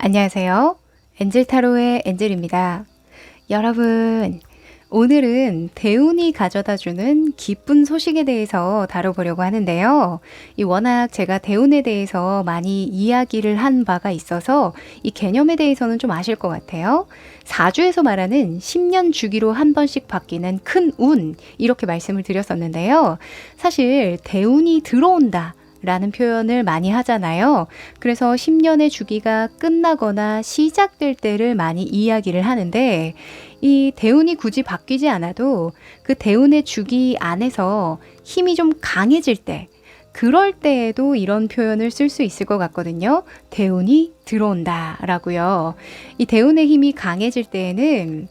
안녕하세요. 엔젤타로의 엔젤입니다. 여러분, 오늘은 대운이 가져다주는 기쁜 소식에 대해서 다뤄보려고 하는데요. 워낙 제가 대운에 대해서 많이 이야기를 한 바가 있어서 이 개념에 대해서는 좀 아실 것 같아요. 사주에서 말하는 10년 주기로 한 번씩 바뀌는 큰 운, 이렇게 말씀을 드렸었는데요. 사실 대운이 들어온다 라는 표현을 많이 하잖아요. 그래서 10년의 주기가 끝나거나 시작될 때를 많이 이야기를 하는데, 이 대운이 굳이 바뀌지 않아도 그 대운의 주기 안에서 힘이 좀 강해질 때, 그럴 때에도 이런 표현을 쓸 수 있을 것 같거든요. 대운이 들어온다 라고요. 이 대운의 힘이 강해질 때에는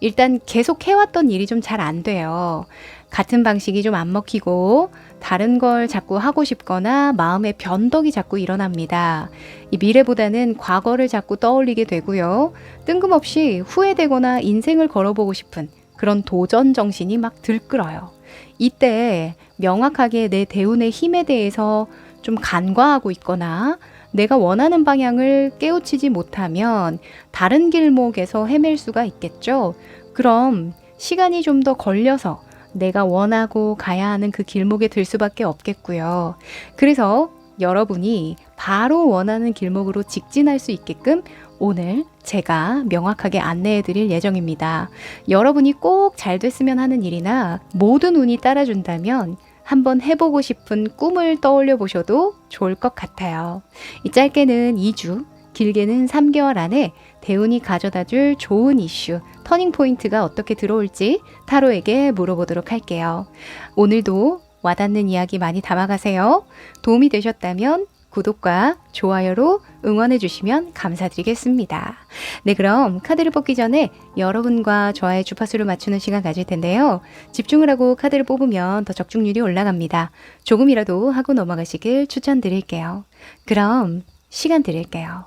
일단 계속 해왔던 일이 좀 잘 안 돼요. 같은 방식이 좀 안 먹히고 다른 걸 자꾸 하고 싶거나 마음의 변덕이 자꾸 일어납니다. 이 미래보다는 과거를 자꾸 떠올리게 되고요. 뜬금없이 후회되거나 인생을 걸어보고 싶은 그런 도전 정신이 막 들끓어요. 이때 명확하게 내 대운의 힘에 대해서 좀 간과하고 있거나 내가 원하는 방향을 깨우치지 못하면 다른 길목에서 헤맬 수가 있겠죠. 그럼 시간이 좀 더 걸려서 내가 원하고 가야 하는 그 길목에 들 수밖에 없겠고요. 그래서 여러분이 바로 원하는 길목으로 직진할 수 있게끔 오늘 제가 명확하게 안내해 드릴 예정입니다. 여러분이 꼭 잘 됐으면 하는 일이나 모든 운이 따라준다면 한번 해보고 싶은 꿈을 떠올려 보셔도 좋을 것 같아요. 이 짧게는 2주, 길게는 3개월 안에 대운이 가져다 줄 좋은 이슈, 터닝 포인트가 어떻게 들어올지 타로에게 물어보도록 할게요. 오늘도 와닿는 이야기 많이 담아가세요. 도움이 되셨다면 구독과 좋아요로 응원해 주시면 감사드리겠습니다. 네, 그럼 카드를 뽑기 전에 여러분과 저의 주파수를 맞추는 시간 가질 텐데요. 집중을 하고 카드를 뽑으면 더 적중률이 올라갑니다. 조금이라도 하고 넘어가시길 추천드릴게요. 그럼 시간 드릴게요.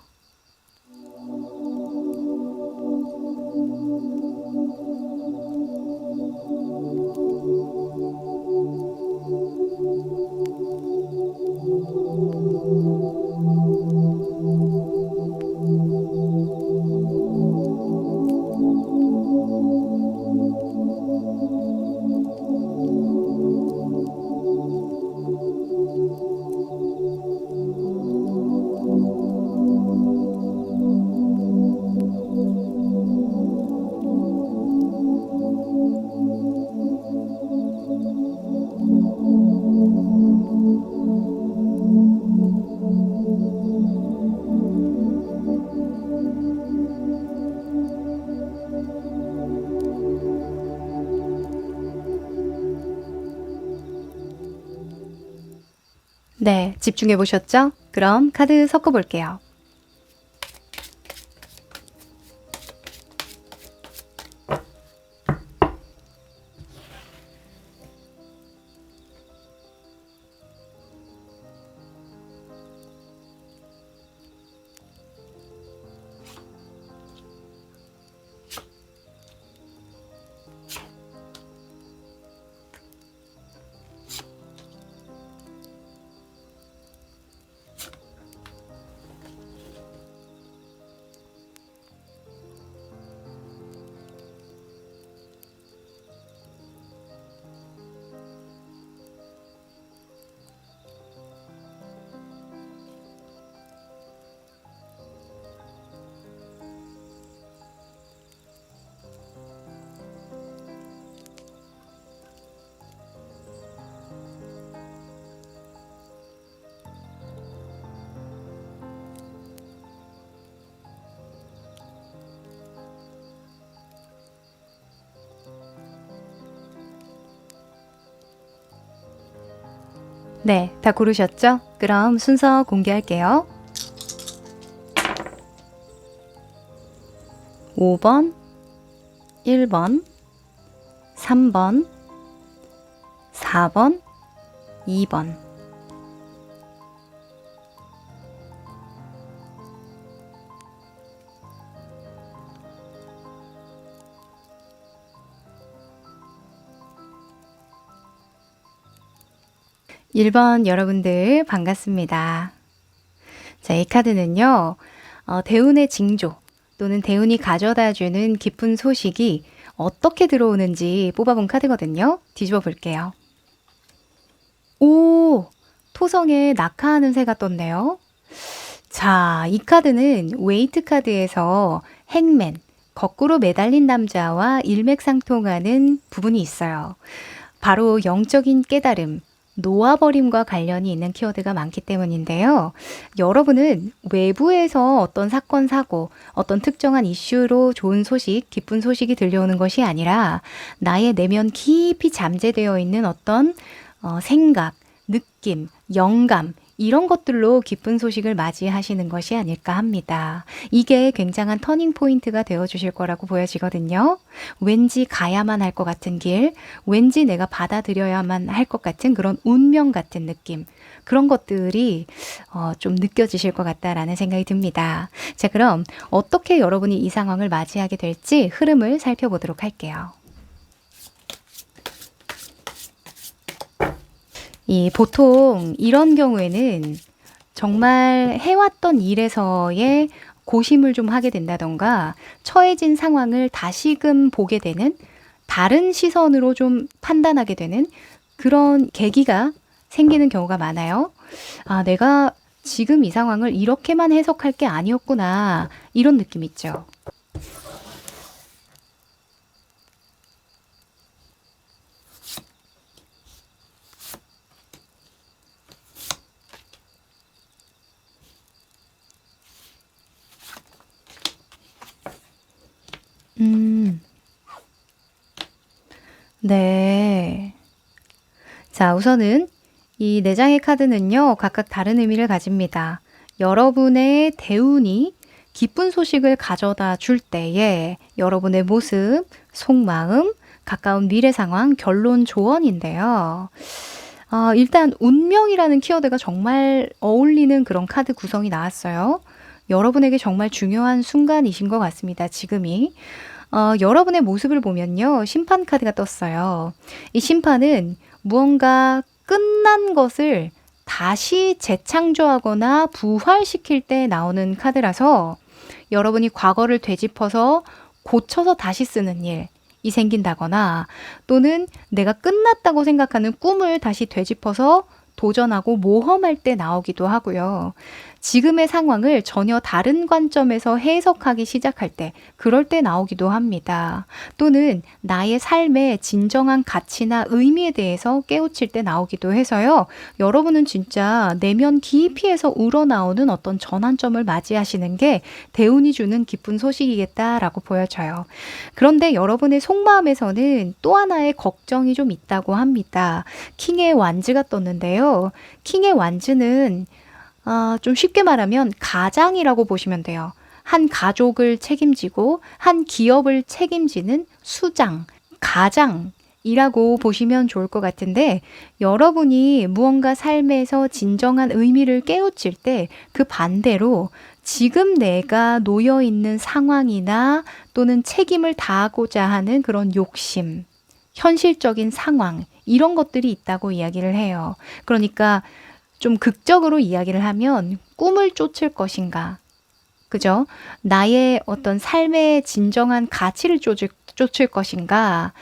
네, 집중해 보셨죠? 그럼 카드 섞어 볼게요. 네, 다 고르셨죠? 그럼 순서 공개할게요. 5번, 1번, 3번, 4번, 2번. 1번 여러분들 반갑습니다. 자, 이 카드는요. 대운의 징조 또는 대운이 가져다주는 기쁜 소식이 어떻게 들어오는지 뽑아본 카드거든요. 뒤집어 볼게요. 오! 토성에 낙하하는 새가 떴네요. 자, 이 카드는 웨이트 카드에서 행맨, 거꾸로 매달린 남자와 일맥상통하는 부분이 있어요. 바로 영적인 깨달음, 놓아버림과 관련이 있는 키워드가 많기 때문인데요. 여러분은 외부에서 어떤 사건, 사고, 어떤 특정한 이슈로 좋은 소식, 기쁜 소식이 들려오는 것이 아니라 나의 내면 깊이 잠재되어 있는 어떤 생각, 느낌, 영감, 이런 것들로 기쁜 소식을 맞이하시는 것이 아닐까 합니다. 이게 굉장한 터닝 포인트가 되어 주실 거라고 보여지거든요. 왠지 가야만 할 것 같은 길, 왠지 내가 받아들여야만 할 것 같은 그런 운명 같은 느낌, 그런 것들이 좀 느껴지실 것 같다라는 생각이 듭니다. 자, 그럼 어떻게 여러분이 이 상황을 맞이하게 될지 흐름을 살펴보도록 할게요. 보통 이런 경우에는 정말 해왔던 일에서의 고심을 좀 하게 된다던가 처해진 상황을 다시금 보게 되는, 다른 시선으로 좀 판단하게 되는 그런 계기가 생기는 경우가 많아요. 아, 내가 지금 이 상황을 이렇게만 해석할 게 아니었구나, 이런 느낌 있죠. 음, 네. 자, 우선은 이 네 장의 카드는요, 각각 다른 의미를 가집니다. 여러분의 대운이 기쁜 소식을 가져다 줄 때에 여러분의 모습, 속마음, 가까운 미래 상황, 결론 조언인데요. 일단 운명이라는 키워드가 정말 어울리는 그런 카드 구성이 나왔어요. 여러분에게 정말 중요한 순간이신 것 같습니다, 지금이. 여러분의 모습을 보면요, 심판 카드가 떴어요. 이 심판은 무언가 끝난 것을 다시 재창조하거나 부활시킬 때 나오는 카드라서 여러분이 과거를 되짚어서 고쳐서 다시 쓰는 일이 생긴다거나 또는 내가 끝났다고 생각하는 꿈을 다시 되짚어서 도전하고 모험할 때 나오기도 하고요. 지금의 상황을 전혀 다른 관점에서 해석하기 시작할 때, 그럴 때 나오기도 합니다. 또는 나의 삶의 진정한 가치나 의미에 대해서 깨우칠 때 나오기도 해서요. 여러분은 진짜 내면 깊이에서 우러나오는 어떤 전환점을 맞이하시는 게 대운이 주는 기쁜 소식이겠다라고 보여져요. 그런데 여러분의 속마음에서는 또 하나의 걱정이 좀 있다고 합니다. 킹의 완즈가 떴는데요. 킹의 완즈는 좀 쉽게 말하면 가장이라고 보시면 돼요. 한 가족을 책임지고 한 기업을 책임지는 수장, 가장이라고 보시면 좋을 것 같은데, 여러분이 무언가 삶에서 진정한 의미를 깨우칠 때 그 반대로 지금 내가 놓여 있는 상황이나 또는 책임을 다하고자 하는 그런 욕심, 현실적인 상황, 이런 것들이 있다고 이야기를 해요. 그러니까 좀 극적으로 이야기를 하면 꿈을 쫓을 것인가, 그죠? 나의 어떤 삶의 진정한 가치를 쫓을 것인가,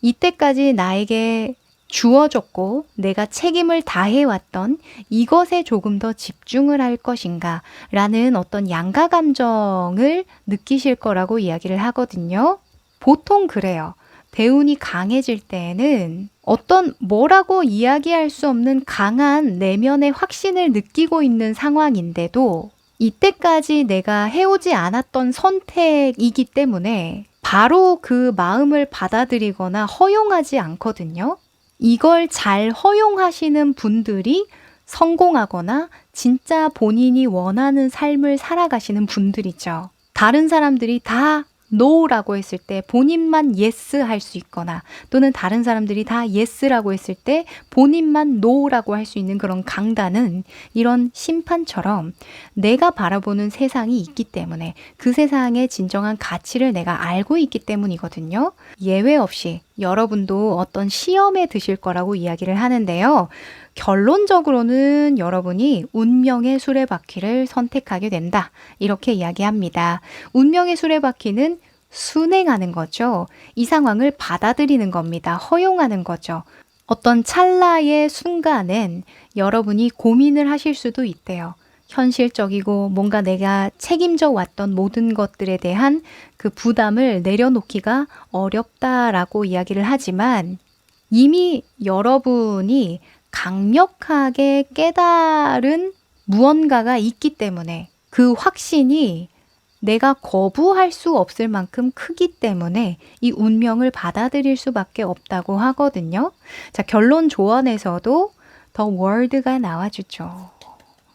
이때까지 나에게 주어졌고 내가 책임을 다해왔던 이것에 조금 더 집중을 할 것인가 라는 어떤 양가 감정을 느끼실 거라고 이야기를 하거든요. 보통 그래요. 대운이 강해질 때에는 어떤 뭐라고 이야기할 수 없는 강한 내면의 확신을 느끼고 있는 상황인데도 이때까지 내가 해오지 않았던 선택이기 때문에 바로 그 마음을 받아들이거나 허용하지 않거든요. 이걸 잘 허용하시는 분들이 성공하거나 진짜 본인이 원하는 삶을 살아가시는 분들이죠. 다른 사람들이 다 no라고 했을 때 본인만 yes 할 수 있거나 또는 다른 사람들이 다 yes라고 했을 때 본인만 no라고 할 수 있는 그런 강단은 이런 심판처럼 내가 바라보는 세상이 있기 때문에 그 세상의 진정한 가치를 내가 알고 있기 때문이거든요. 예외 없이 여러분도 어떤 시험에 드실 거라고 이야기를 하는데요. 결론적으로는 여러분이 운명의 수레바퀴를 선택하게 된다. 이렇게 이야기합니다. 운명의 수레바퀴는 순행하는 거죠. 이 상황을 받아들이는 겁니다. 허용하는 거죠. 어떤 찰나의 순간엔 여러분이 고민을 하실 수도 있대요. 현실적이고 뭔가 내가 책임져 왔던 모든 것들에 대한 그 부담을 내려놓기가 어렵다라고 이야기를 하지만 이미 여러분이 강력하게 깨달은 무언가가 있기 때문에 그 확신이 내가 거부할 수 없을 만큼 크기 때문에 이 운명을 받아들일 수밖에 없다고 하거든요. 자, 결론 조언에서도 The World가 나와주죠.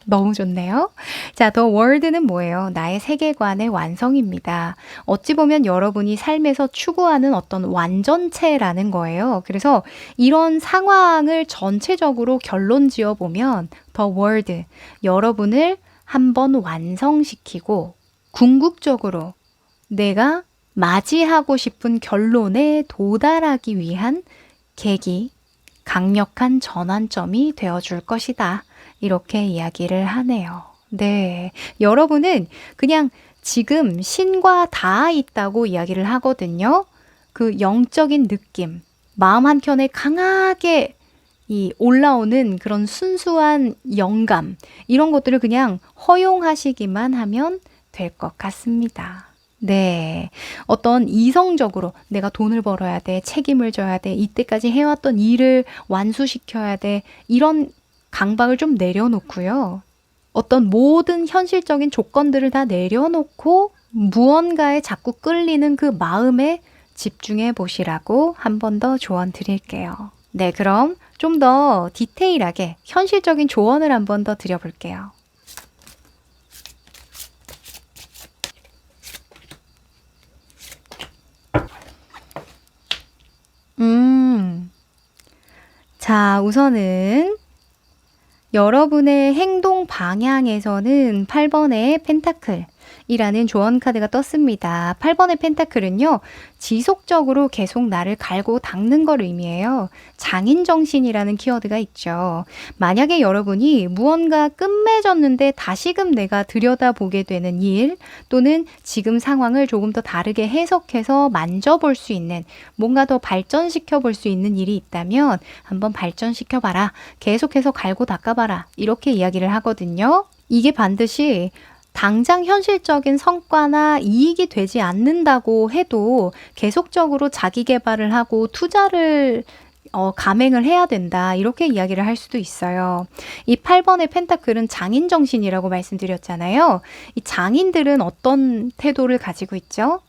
너무 좋네요. 자, The World는 뭐예요? 나의 세계관의 완성입니다. 어찌 보면 여러분이 삶에서 추구하는 어떤 완전체라는 거예요. 그래서 이런 상황을 전체적으로 결론 지어 보면 The World, 여러분을 한번 완성시키고 궁극적으로 내가 맞이하고 싶은 결론에 도달하기 위한 계기, 강력한 전환점이 되어줄 것이다. 이렇게 이야기를 하네요. 네. 여러분은 그냥 지금 신과 닿아 있다고 이야기를 하거든요. 그 영적인 느낌, 마음 한켠에 강하게 이 올라오는 그런 순수한 영감, 이런 것들을 그냥 허용하시기만 하면 될 것 같습니다. 네. 어떤 이성적으로 내가 돈을 벌어야 돼, 책임을 져야 돼, 이때까지 해왔던 일을 완수시켜야 돼, 이런 강박을 좀 내려놓고요. 어떤 모든 현실적인 조건들을 다 내려놓고 무언가에 자꾸 끌리는 그 마음에 집중해 보시라고 한 번 더 조언 드릴게요. 네, 그럼 좀 더 디테일하게 현실적인 조언을 한 번 더 드려볼게요. 자, 우선은 여러분의 행동 방향에서는 8번의 펜타클이라는 조언 카드가 떴습니다. 8번의 펜타클은요, 지속적으로 계속 나를 갈고 닦는 걸 의미해요. 장인정신이라는 키워드가 있죠. 만약에 여러분이 무언가 끝맺었는데 다시금 내가 들여다보게 되는 일, 또는 지금 상황을 조금 더 다르게 해석해서 만져볼 수 있는, 뭔가 더 발전시켜 볼 수 있는 일이 있다면 한번 발전시켜 봐라. 계속해서 갈고 닦아봐라. 이렇게 이야기를 하거든요. 이게 반드시 당장 현실적인 성과나 이익이 되지 않는다고 해도 계속적으로 자기 개발을 하고 투자를 감행을 해야 된다. 이렇게 이야기를 할 수도 있어요. 이 8번의 펜타클은 장인정신이라고 말씀드렸잖아요. 이 장인들은 어떤 태도를 가지고 있죠?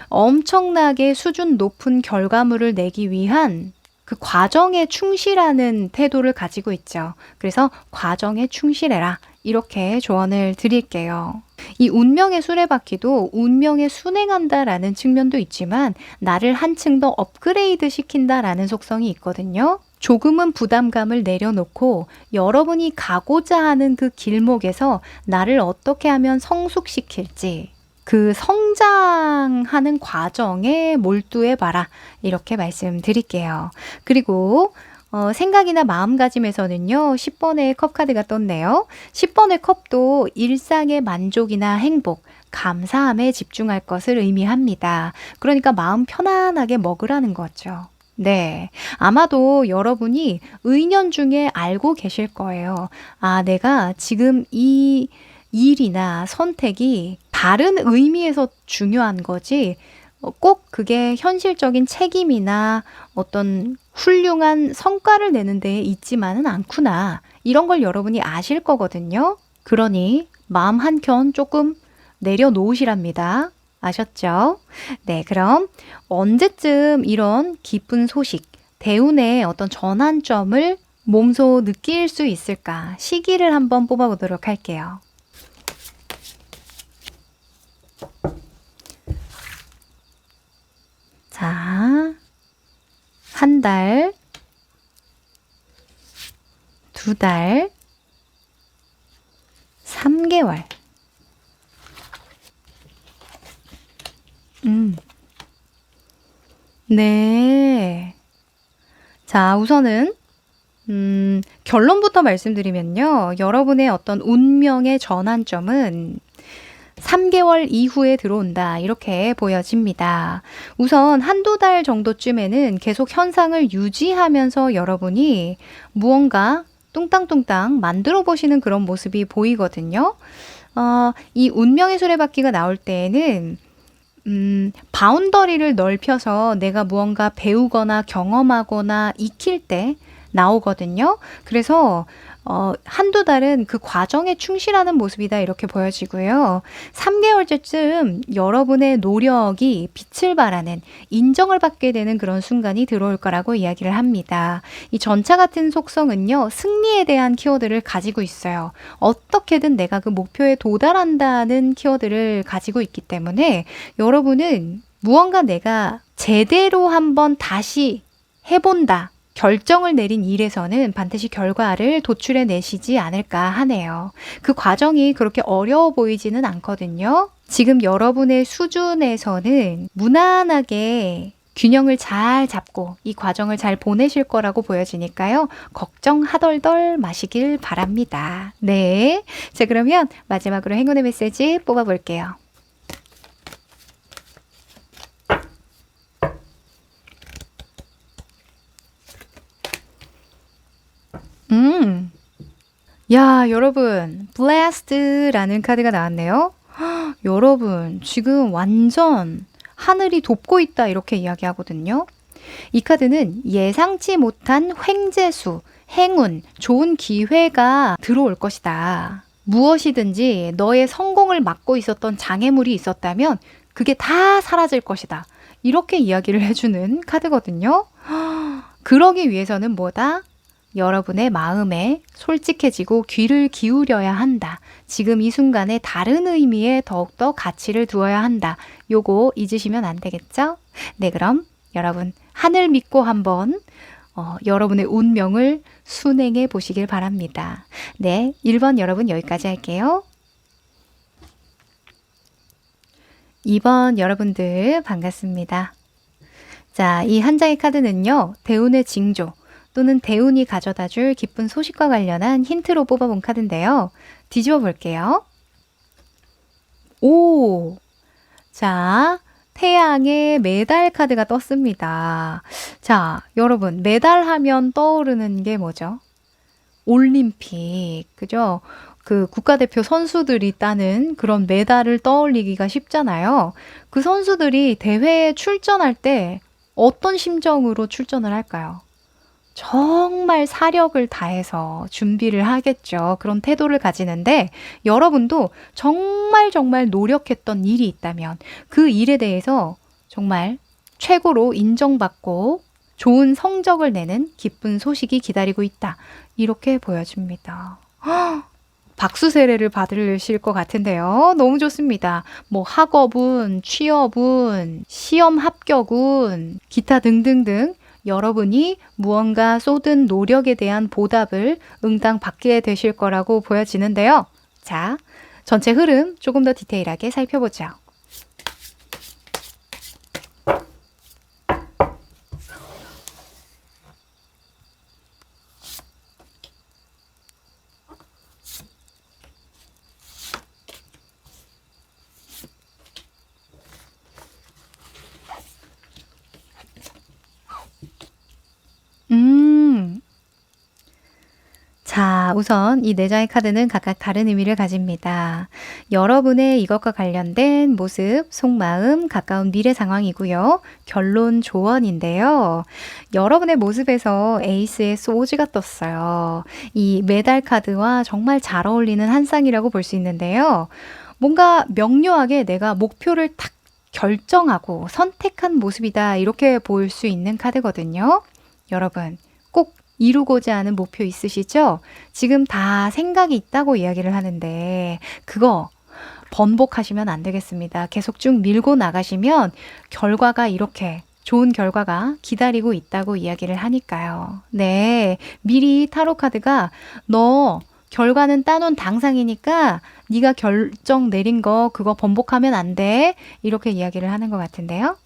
엄청나게 수준 높은 결과물을 내기 위한 그 과정에 충실하는 태도를 가지고 있죠. 그래서 과정에 충실해라. 이렇게 조언을 드릴게요. 이 운명의 수레바퀴도 운명에 순행한다라는 측면도 있지만 나를 한층 더 업그레이드 시킨다라는 속성이 있거든요. 조금은 부담감을 내려놓고 여러분이 가고자 하는 그 길목에서 나를 어떻게 하면 성숙시킬지, 그 성장하는 과정에 몰두해봐라. 이렇게 말씀드릴게요. 그리고 생각이나 마음가짐에서는요, 10번의 컵 카드가 떴네요. 10번의 컵도 일상의 만족이나 행복, 감사함에 집중할 것을 의미합니다. 그러니까 마음 편안하게 먹으라는 거죠. 네. 아마도 여러분이 의년 중에 알고 계실 거예요. 아, 내가 지금 이 일이나 선택이 다른 의미에서 중요한 거지, 꼭 그게 현실적인 책임이나 어떤 훌륭한 성과를 내는 데에 있지만은 않구나. 이런 걸 여러분이 아실 거거든요. 그러니 마음 한켠 조금 내려놓으시랍니다. 아셨죠? 네, 그럼 언제쯤 이런 기쁜 소식, 대운의 어떤 전환점을 몸소 느낄 수 있을까? 시기를 한번 뽑아보도록 할게요. 자, 한 달, 2달, 3개월. 네. 자, 우선은 결론부터 말씀드리면요. 여러분의 어떤 운명의 전환점은 3개월 이후에 들어온다. 이렇게 보여집니다. 우선 한두 달 정도쯤에는 계속 현상을 유지하면서 여러분이 무언가 뚱땅뚱땅 만들어 보시는 그런 모습이 보이거든요. 이 운명의 수레바퀴가 나올 때에는 바운더리를 넓혀서 내가 무언가 배우거나 경험하거나 익힐 때 나오거든요. 그래서 한두 달은 그 과정에 충실하는 모습이다 이렇게 보여지고요. 3개월째쯤 여러분의 노력이 빛을 발하는 인정을 받게 되는 그런 순간이 들어올 거라고 이야기를 합니다. 이 전차 같은 속성은요. 승리에 대한 키워드를 가지고 있어요. 어떻게든 내가 그 목표에 도달한다는 키워드를 가지고 있기 때문에 여러분은 무언가 내가 제대로 한번 다시 해본다. 결정을 내린 일에서는 반드시 결과를 도출해 내시지 않을까 하네요. 그 과정이 그렇게 어려워 보이지는 않거든요. 지금 여러분의 수준에서는 무난하게 균형을 잘 잡고 이 과정을 잘 보내실 거라고 보여지니까요. 걱정 하덜덜 마시길 바랍니다. 네. 자, 그러면 마지막으로 행운의 메시지 뽑아볼게요. 야, 여러분, Blessed라는 카드가 나왔네요. 여러분, 지금 완전 하늘이 돕고 있다 이렇게 이야기하거든요. 이 카드는 예상치 못한 횡재수, 행운, 좋은 기회가 들어올 것이다. 무엇이든지 너의 성공을 막고 있었던 장애물이 있었다면 그게 다 사라질 것이다. 이렇게 이야기를 해주는 카드거든요. 그러기 위해서는 뭐다? 여러분의 마음에 솔직해지고 귀를 기울여야 한다. 지금 이 순간에 다른 의미에 더욱더 가치를 두어야 한다. 요거 잊으시면 안 되겠죠? 네, 그럼 여러분 하늘 믿고 한번 여러분의 운명을 순행해 보시길 바랍니다. 네, 1번 여러분 여기까지 할게요. 2번 여러분들 반갑습니다. 자, 이 한 장의 카드는요. 대운의 징조 또는 대운이 가져다 줄 기쁜 소식과 관련한 힌트로 뽑아본 카드인데요. 뒤집어 볼게요. 오! 자, 태양의 메달 카드가 떴습니다. 자, 여러분, 메달 하면 떠오르는 게 뭐죠? 올림픽, 그죠? 그 국가대표 선수들이 따는 그런 메달을 떠올리기가 쉽잖아요. 그 선수들이 대회에 출전할 때 어떤 심정으로 출전을 할까요? 정말 사력을 다해서 준비를 하겠죠. 그런 태도를 가지는데 여러분도 정말 정말 노력했던 일이 있다면 그 일에 대해서 정말 최고로 인정받고 좋은 성적을 내는 기쁜 소식이 기다리고 있다. 이렇게 보여집니다. 박수 세례를 받으실 것 같은데요. 너무 좋습니다. 뭐 학업은, 취업은, 시험 합격은, 기타 등등등 여러분이 무언가 쏟은 노력에 대한 보답을 응당 받게 되실 거라고 보여지는데요. 자, 전체 흐름 조금 더 디테일하게 살펴보죠. 자, 우선 이 네 장의 카드는 각각 다른 의미를 가집니다. 여러분의 이것과 관련된 모습, 속마음, 가까운 미래 상황이고요. 결론 조언인데요. 여러분의 모습에서 에이스의 소즈가 떴어요. 이 메달 카드와 정말 잘 어울리는 한 쌍이라고 볼 수 있는데요. 뭔가 명료하게 내가 목표를 딱 결정하고 선택한 모습이다. 이렇게 볼 수 있는 카드거든요. 여러분, 꼭 이루고자 하는 목표 있으시죠? 지금 다 생각이 있다고 이야기를 하는데 그거 번복하시면 안 되겠습니다. 계속 쭉 밀고 나가시면 결과가 이렇게 좋은 결과가 기다리고 있다고 이야기를 하니까요. 네, 미리 타로 카드가 너 결과는 따놓은 당상이니까 네가 결정 내린 거 그거 번복하면 안 돼. 이렇게 이야기를 하는 것 같은데요.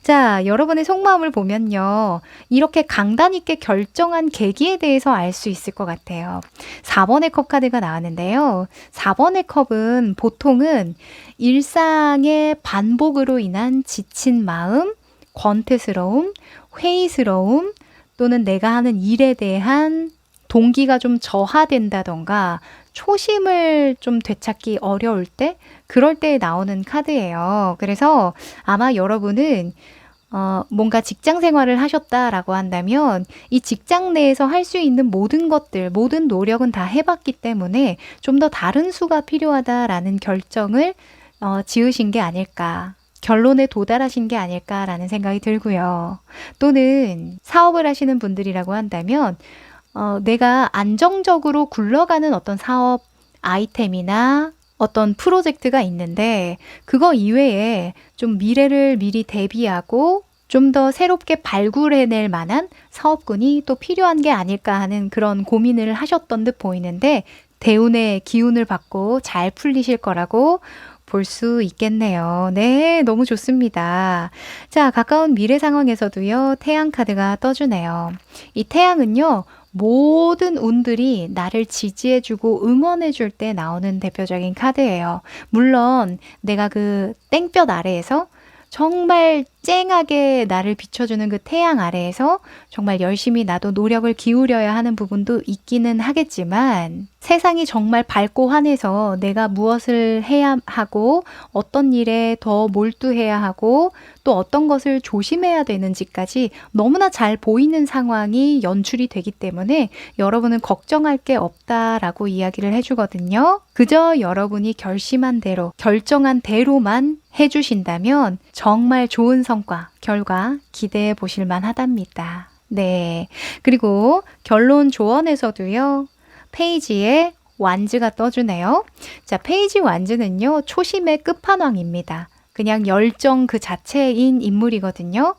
자, 여러분의 속마음을 보면요. 이렇게 강단 있게 결정한 계기에 대해서 알 수 있을 것 같아요. 4번의 컵 카드가 나왔는데요. 4번의 컵은 보통은 일상의 반복으로 인한 지친 마음, 권태스러움, 회의스러움, 또는 내가 하는 일에 대한 동기가 좀 저하된다던가 초심을 좀 되찾기 어려울 때 그럴 때 나오는 카드예요. 그래서 아마 여러분은 뭔가 직장 생활을 하셨다라고 한다면 이 직장 내에서 할 수 있는 모든 것들, 모든 노력은 다 해봤기 때문에 좀 더 다른 수가 필요하다라는 결정을 지으신 게 아닐까. 결론에 도달하신 게 아닐까라는 생각이 들고요. 또는 사업을 하시는 분들이라고 한다면 내가 안정적으로 굴러가는 어떤 사업 아이템이나 어떤 프로젝트가 있는데 그거 이외에 좀 미래를 미리 대비하고 좀 더 새롭게 발굴해낼 만한 사업군이 또 필요한 게 아닐까 하는 그런 고민을 하셨던 듯 보이는데 대운의 기운을 받고 잘 풀리실 거라고 볼 수 있겠네요. 네, 너무 좋습니다. 자, 가까운 미래 상황에서도요, 태양 카드가 떠주네요. 이 태양은요, 모든 운들이 나를 지지해주고 응원해줄 때 나오는 대표적인 카드예요. 물론 내가 그 땡볕 아래에서 정말 쨍하게 나를 비춰주는 그 태양 아래에서 정말 열심히 나도 노력을 기울여야 하는 부분도 있기는 하겠지만 세상이 정말 밝고 환해서 내가 무엇을 해야 하고 어떤 일에 더 몰두해야 하고 또 어떤 것을 조심해야 되는지까지 너무나 잘 보이는 상황이 연출이 되기 때문에 여러분은 걱정할 게 없다라고 이야기를 해주거든요. 그저 여러분이 결심한 대로, 결정한 대로만 해주신다면 정말 좋은 성과, 결과 기대해 보실 만하답니다. 네. 그리고 결론 조언에서도요. 페이지에 완즈가 떠주네요. 자, 페이지 완즈는요. 초심의 끝판왕입니다. 그냥 열정 그 자체인 인물이거든요.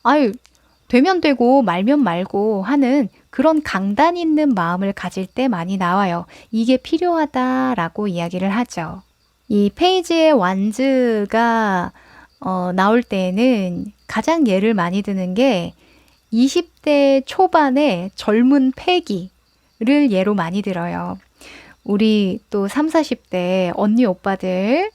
아유, 되면 되고 말면 말고 하는 그런 강단 있는 마음을 가질 때 많이 나와요. 이게 필요하다라고 이야기를 하죠. 이 페이지의 완즈가 나올 때에는 가장 예를 많이 드는 게 20대 초반의 젊은 패기를 예로 많이 들어요. 우리 또 3, 40대 언니 오빠들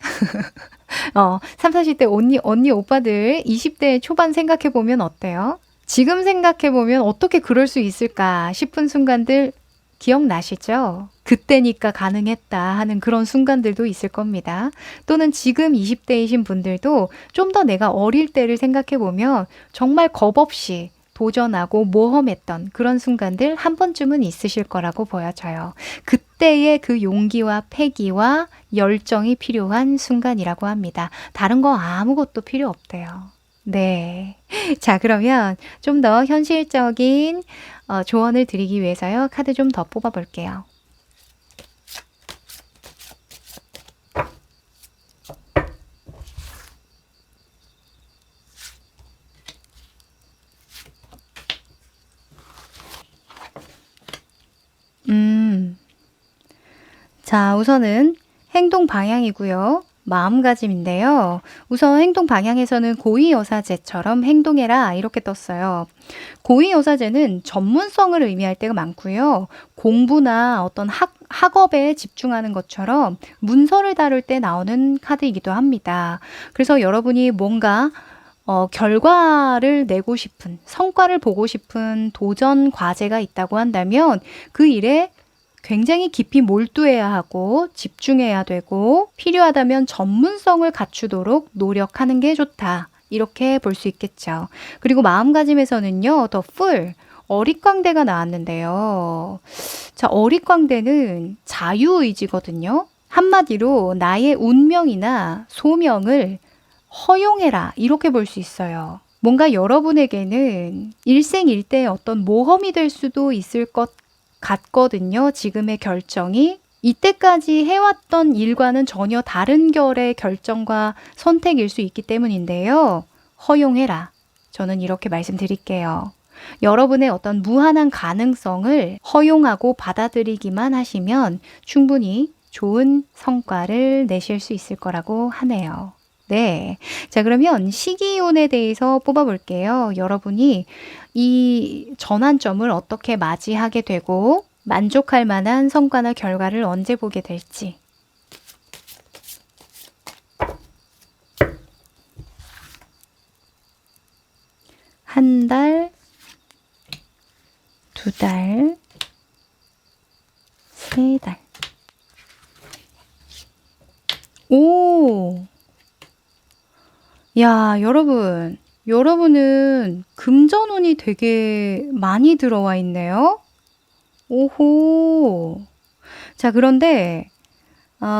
3, 40대 언니 오빠들 20대 초반 생각해 보면 어때요? 지금 생각해 보면 어떻게 그럴 수 있을까 싶은 순간들 기억나시죠? 그때니까 가능했다 하는 그런 순간들도 있을 겁니다. 또는 지금 20대이신 분들도 좀 더 내가 어릴 때를 생각해 보면 정말 겁없이 도전하고 모험했던 그런 순간들 한 번쯤은 있으실 거라고 보여져요. 그때의 그 용기와 패기와 열정이 필요한 순간이라고 합니다. 다른 거 아무것도 필요 없대요. 네. 자, 그러면 좀 더 현실적인 조언을 드리기 위해서요. 카드 좀 더 뽑아 볼게요. 자, 우선은 행동 방향이고요. 마음가짐인데요. 우선 행동 방향에서는 고위여사제처럼 행동해라 이렇게 떴어요. 고위여사제는 전문성을 의미할 때가 많고요. 공부나 어떤 학업에 집중하는 것처럼 문서를 다룰 때 나오는 카드이기도 합니다. 그래서 여러분이 뭔가 결과를 내고 싶은, 성과를 보고 싶은 도전 과제가 있다고 한다면 그 일에 굉장히 깊이 몰두해야 하고 집중해야 되고 필요하다면 전문성을 갖추도록 노력하는 게 좋다. 이렇게 볼 수 있겠죠. 그리고 마음가짐에서는요. 더 풀, 어릿광대가 나왔는데요. 자, 어릿광대는 자유의지거든요. 한마디로 나의 운명이나 소명을 허용해라. 이렇게 볼 수 있어요. 뭔가 여러분에게는 일생일대의 어떤 모험이 될 수도 있을 것 같거든요. 지금의 결정이 이때까지 해왔던 일과는 전혀 다른 결의 결정과 선택일 수 있기 때문인데요. 허용해라. 저는 이렇게 말씀드릴게요. 여러분의 어떤 무한한 가능성을 허용하고 받아들이기만 하시면 충분히 좋은 성과를 내실 수 있을 거라고 하네요. 네. 자, 그러면 시기운에 대해서 뽑아볼게요. 여러분이 이 전환점을 어떻게 맞이하게 되고 만족할 만한 성과나 결과를 언제 보게 될지. 한 달, 두 달, 세 달. 오! 야, 여러분은 금전운이 되게 많이 들어와 있네요. 오호. 자, 그런데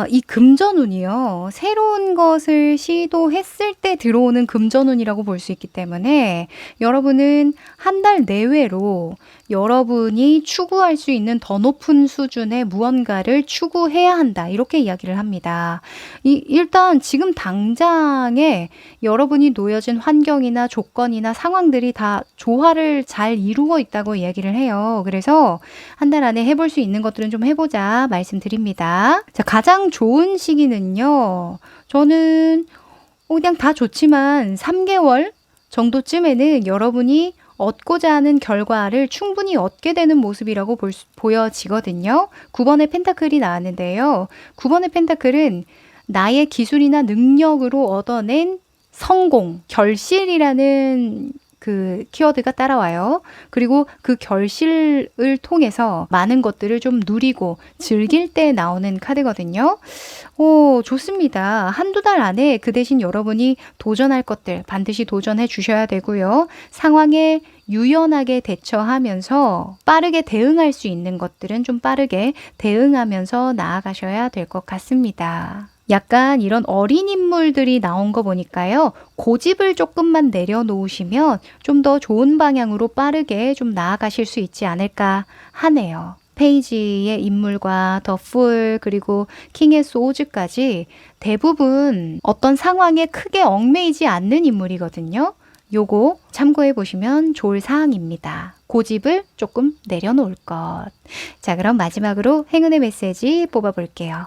이 금전운이요. 새로운 것을 시도했을 때 들어오는 금전운이라고 볼 수 있기 때문에 여러분은 한 달 내외로 여러분이 추구할 수 있는 더 높은 수준의 무언가를 추구해야 한다. 이렇게 이야기를 합니다. 일단 지금 당장에 여러분이 놓여진 환경이나 조건이나 상황들이 다 조화를 잘 이루어 있다고 이야기를 해요. 그래서 한 달 안에 해볼 수 있는 것들은 좀 해보자 말씀드립니다. 자, 가장 좋은 시기는요. 저는 그냥 다 좋지만 3개월 정도쯤에는 여러분이 얻고자 하는 결과를 충분히 얻게 되는 모습이라고 보여지거든요. 9번의 펜타클이 나왔는데요. 9번의 펜타클은 나의 기술이나 능력으로 얻어낸 성공, 결실이라는 그 키워드가 따라와요. 그리고 그 결실을 통해서 많은 것들을 좀 누리고 즐길 때 나오는 카드거든요. 오, 좋습니다. 한두 달 안에 그 대신 여러분이 도전할 것들 반드시 도전해 주셔야 되고요. 상황에 유연하게 대처하면서 빠르게 대응할 수 있는 것들은 좀 빠르게 대응하면서 나아가셔야 될 것 같습니다. 약간 이런 어린 인물들이 나온 거 보니까요. 고집을 조금만 내려놓으시면 좀 더 좋은 방향으로 빠르게 좀 나아가실 수 있지 않을까 하네요. 페이지의 인물과 더 풀 그리고 킹의 소즈까지 대부분 어떤 상황에 크게 얽매이지 않는 인물이거든요. 요거 참고해 보시면 좋을 사항입니다. 고집을 조금 내려놓을 것. 자, 그럼 마지막으로 행운의 메시지 뽑아볼게요.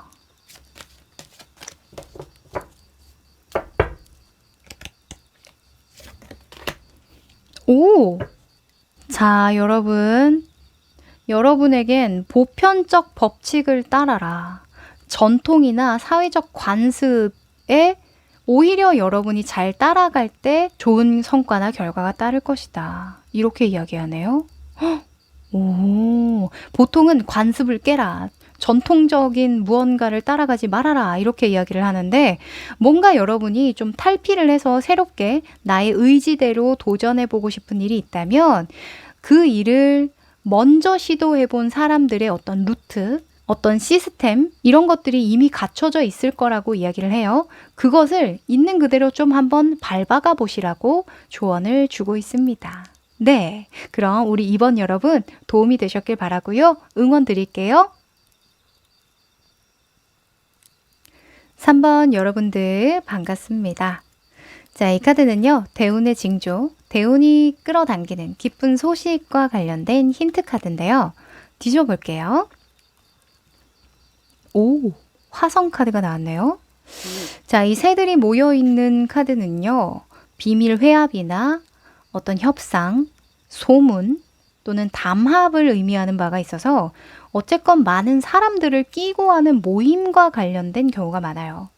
오! 자, 여러분에겐 보편적 법칙을 따라라. 전통이나 사회적 관습에 오히려 여러분이 잘 따라갈 때 좋은 성과나 결과가 따를 것이다. 이렇게 이야기하네요. 오, 보통은 관습을 깨라. 전통적인 무언가를 따라가지 말아라. 이렇게 이야기를 하는데 뭔가 여러분이 좀 탈피를 해서 새롭게 나의 의지대로 도전해보고 싶은 일이 있다면 그 일을 먼저 시도해 본 사람들의 어떤 루트, 어떤 시스템, 이런 것들이 이미 갖춰져 있을 거라고 이야기를 해요. 그것을 있는 그대로 좀 한번 밟아가 보시라고 조언을 주고 있습니다. 네, 그럼 우리 이번 여러분 도움이 되셨길 바라고요. 응원 드릴게요. 3번 여러분들 반갑습니다. 자, 이 카드는요. 대운의 징조, 대운이 끌어당기는 기쁜 소식과 관련된 힌트 카드인데요. 뒤집어 볼게요. 오, 화성 카드가 나왔네요. 자, 이 새들이 모여있는 카드는요. 비밀 회합이나 어떤 협상, 소문 또는 담합을 의미하는 바가 있어서 어쨌건 많은 사람들을 끼고 하는 모임과 관련된 경우가 많아요.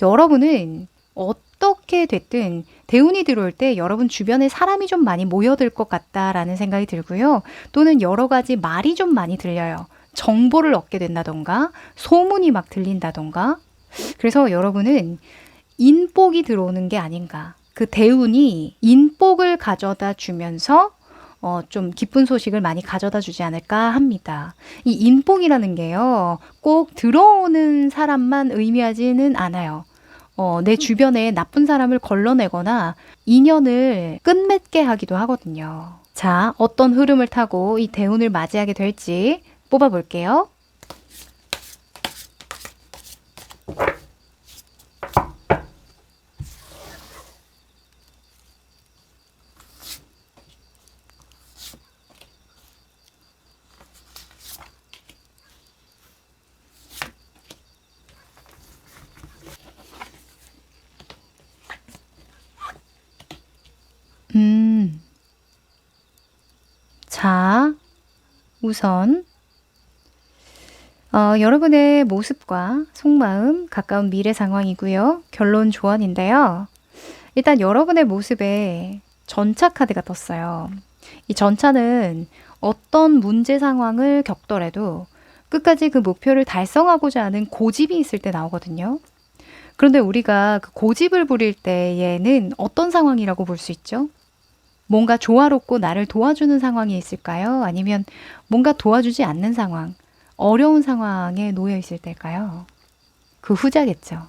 여러분은 어떻게 됐든 대운이 들어올 때 여러분 주변에 사람이 좀 많이 모여들 것 같다라는 생각이 들고요. 또는 여러 가지 말이 좀 많이 들려요. 정보를 얻게 된다던가 소문이 막 들린다던가. 그래서 여러분은 인복이 들어오는 게 아닌가. 그 대운이 인복을 가져다 주면서 좀 기쁜 소식을 많이 가져다 주지 않을까 합니다. 이 인복이라는 게요, 꼭 들어오는 사람만 의미하지는 않아요. 내 주변에 나쁜 사람을 걸러내거나 인연을 끝맺게 하기도 하거든요. 자, 어떤 흐름을 타고 이 대운을 맞이하게 될지 뽑아볼게요. 우선 여러분의 모습과 속마음, 가까운 미래 상황이고요. 결론 조언인데요. 일단 여러분의 모습에 전차 카드가 떴어요. 이 전차는 어떤 문제 상황을 겪더라도 끝까지 그 목표를 달성하고자 하는 고집이 있을 때 나오거든요. 그런데 우리가 그 고집을 부릴 때에는 어떤 상황이라고 볼 수 있죠? 뭔가 조화롭고 나를 도와주는 상황이 있을까요? 아니면 뭔가 도와주지 않는 상황, 어려운 상황에 놓여 있을 때일까요? 그 후자겠죠.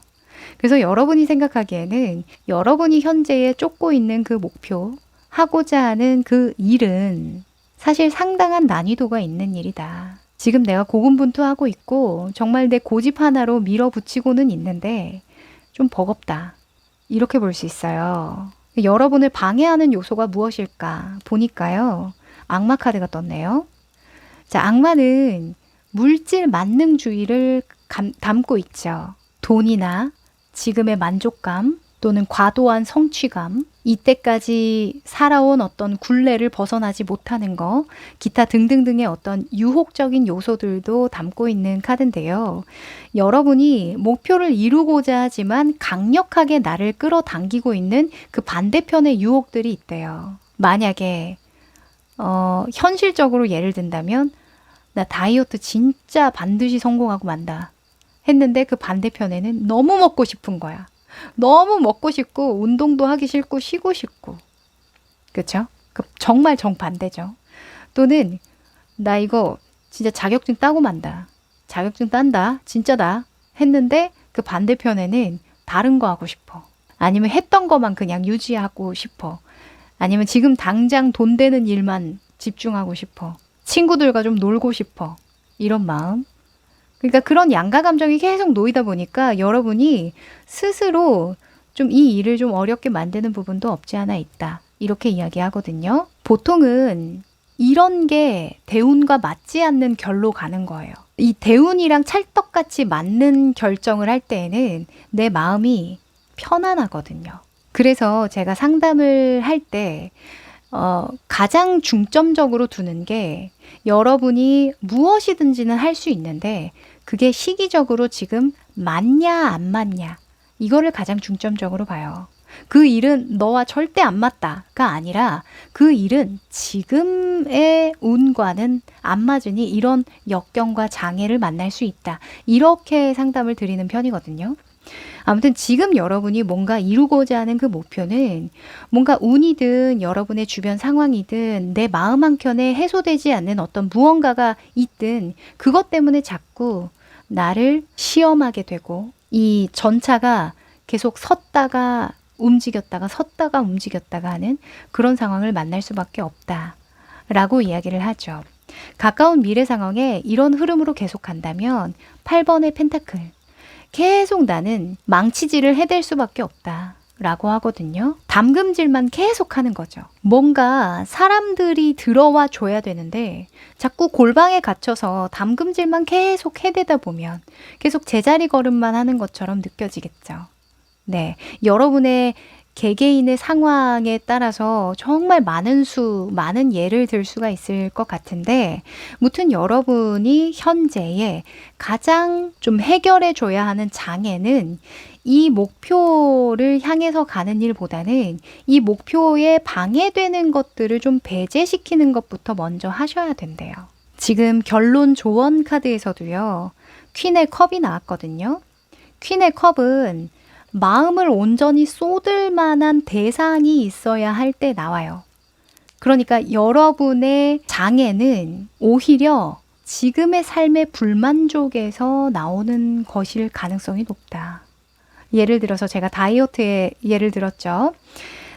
그래서 여러분이 생각하기에는 여러분이 현재에 쫓고 있는 그 목표, 하고자 하는 그 일은 사실 상당한 난이도가 있는 일이다. 지금 내가 고군분투하고 있고 정말 내 고집 하나로 밀어붙이고는 있는데 좀 버겁다. 이렇게 볼 수 있어요. 여러분을 방해하는 요소가 무엇일까 보니까요. 악마 카드가 떴네요. 자, 악마는 물질 만능주의를 담고 있죠. 돈이나 지금의 만족감 또는 과도한 성취감, 이때까지 살아온 어떤 굴레를 벗어나지 못하는 거, 기타 등등등의 어떤 유혹적인 요소들도 담고 있는 카드인데요. 여러분이 목표를 이루고자 하지만 강력하게 나를 끌어당기고 있는 그 반대편의 유혹들이 있대요. 만약에 현실적으로 예를 든다면 나 다이어트 진짜 반드시 성공하고 만다 했는데 그 반대편에는 너무 먹고 싶은 거야. 너무 먹고 싶고 운동도 하기 싫고 쉬고 싶고. 그렇죠? 정말 정반대죠. 또는 나 이거 진짜 자격증 따고 만다. 자격증 딴다. 진짜다. 했는데 그 반대편에는 다른 거 하고 싶어. 아니면 했던 거만 그냥 유지하고 싶어. 아니면 지금 당장 돈 되는 일만 집중하고 싶어. 친구들과 좀 놀고 싶어. 이런 마음. 그러니까 그런 양가 감정이 계속 놓이다 보니까 여러분이 스스로 좀 이 일을 좀 어렵게 만드는 부분도 없지 않아 있다. 이렇게 이야기하거든요. 보통은 이런 게 대운과 맞지 않는 결로 가는 거예요. 이 대운이랑 찰떡같이 맞는 결정을 할 때에는 내 마음이 편안하거든요. 그래서 제가 상담을 할 때 가장 중점적으로 두는 게 여러분이 무엇이든지는 할 수 있는데 그게 시기적으로 지금 맞냐 안 맞냐 이거를 가장 중점적으로 봐요. 그 일은 너와 절대 안 맞다가 아니라 그 일은 지금의 운과는 안 맞으니 이런 역경과 장애를 만날 수 있다. 이렇게 상담을 드리는 편이거든요. 아무튼 지금 여러분이 뭔가 이루고자 하는 그 목표는 뭔가 운이든 여러분의 주변 상황이든 내 마음 한켠에 해소되지 않는 어떤 무언가가 있든 그것 때문에 자꾸 나를 시험하게 되고 이 전차가 계속 섰다가 움직였다가 하는 그런 상황을 만날 수밖에 없다라고 이야기를 하죠. 가까운 미래 상황에 이런 흐름으로 계속 간다면 8번의 펜타클 계속 나는 망치질을 해댈 수밖에 없다 라고 하거든요. 담금질만 계속 하는 거죠. 뭔가 사람들이 들어와 줘야 되는데 자꾸 골방에 갇혀서 담금질만 계속 해대다 보면 계속 제자리 걸음만 하는 것처럼 느껴지겠죠. 네, 여러분의 개개인의 상황에 따라서 정말 많은 예를 들 수가 있을 것 같은데, 무튼 여러분이 현재에 가장 좀 해결해 줘야 하는 장애는 이 목표를 향해서 가는 일보다는 이 목표에 방해되는 것들을 좀 배제시키는 것부터 먼저 하셔야 된대요. 지금 결론 조언 카드에서도요, 퀸의 컵이 나왔거든요. 퀸의 컵은 마음을 온전히 쏟을 만한 대상이 있어야 할 때 나와요. 그러니까 여러분의 장애는 오히려 지금의 삶의 불만족에서 나오는 것일 가능성이 높다. 예를 들어서 제가 다이어트의 예를 들었죠.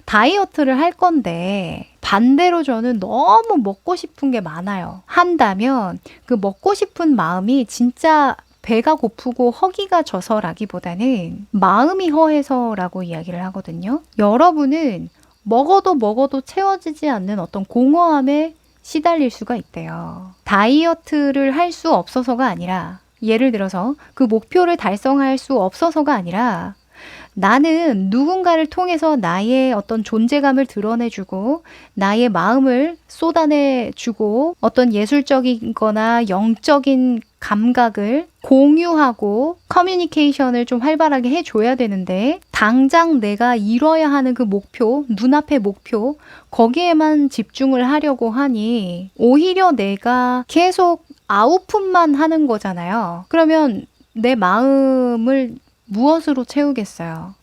다이어트를 할 건데 반대로 저는 너무 먹고 싶은 게 많아요. 한다면 그 먹고 싶은 마음이 진짜 배가 고프고 허기가 져서라기보다는 마음이 허해서라고 이야기를 하거든요. 여러분은 먹어도 채워지지 않는 어떤 공허함에 시달릴 수가 있대요. 다이어트를 할 수 없어서가 아니라 예를 들어서 그 목표를 달성할 수 없어서가 아니라 나는 누군가를 통해서 나의 어떤 존재감을 드러내주고 나의 마음을 쏟아내주고 어떤 예술적인 거나 영적인 감각을 공유하고 커뮤니케이션을 좀 활발하게 해줘야 되는데 당장 내가 이뤄야 하는 그 목표, 눈앞의 목표 거기에만 집중을 하려고 하니 오히려 내가 계속 아웃풋만 하는 거잖아요. 그러면 내 마음을 무엇으로 채우겠어요?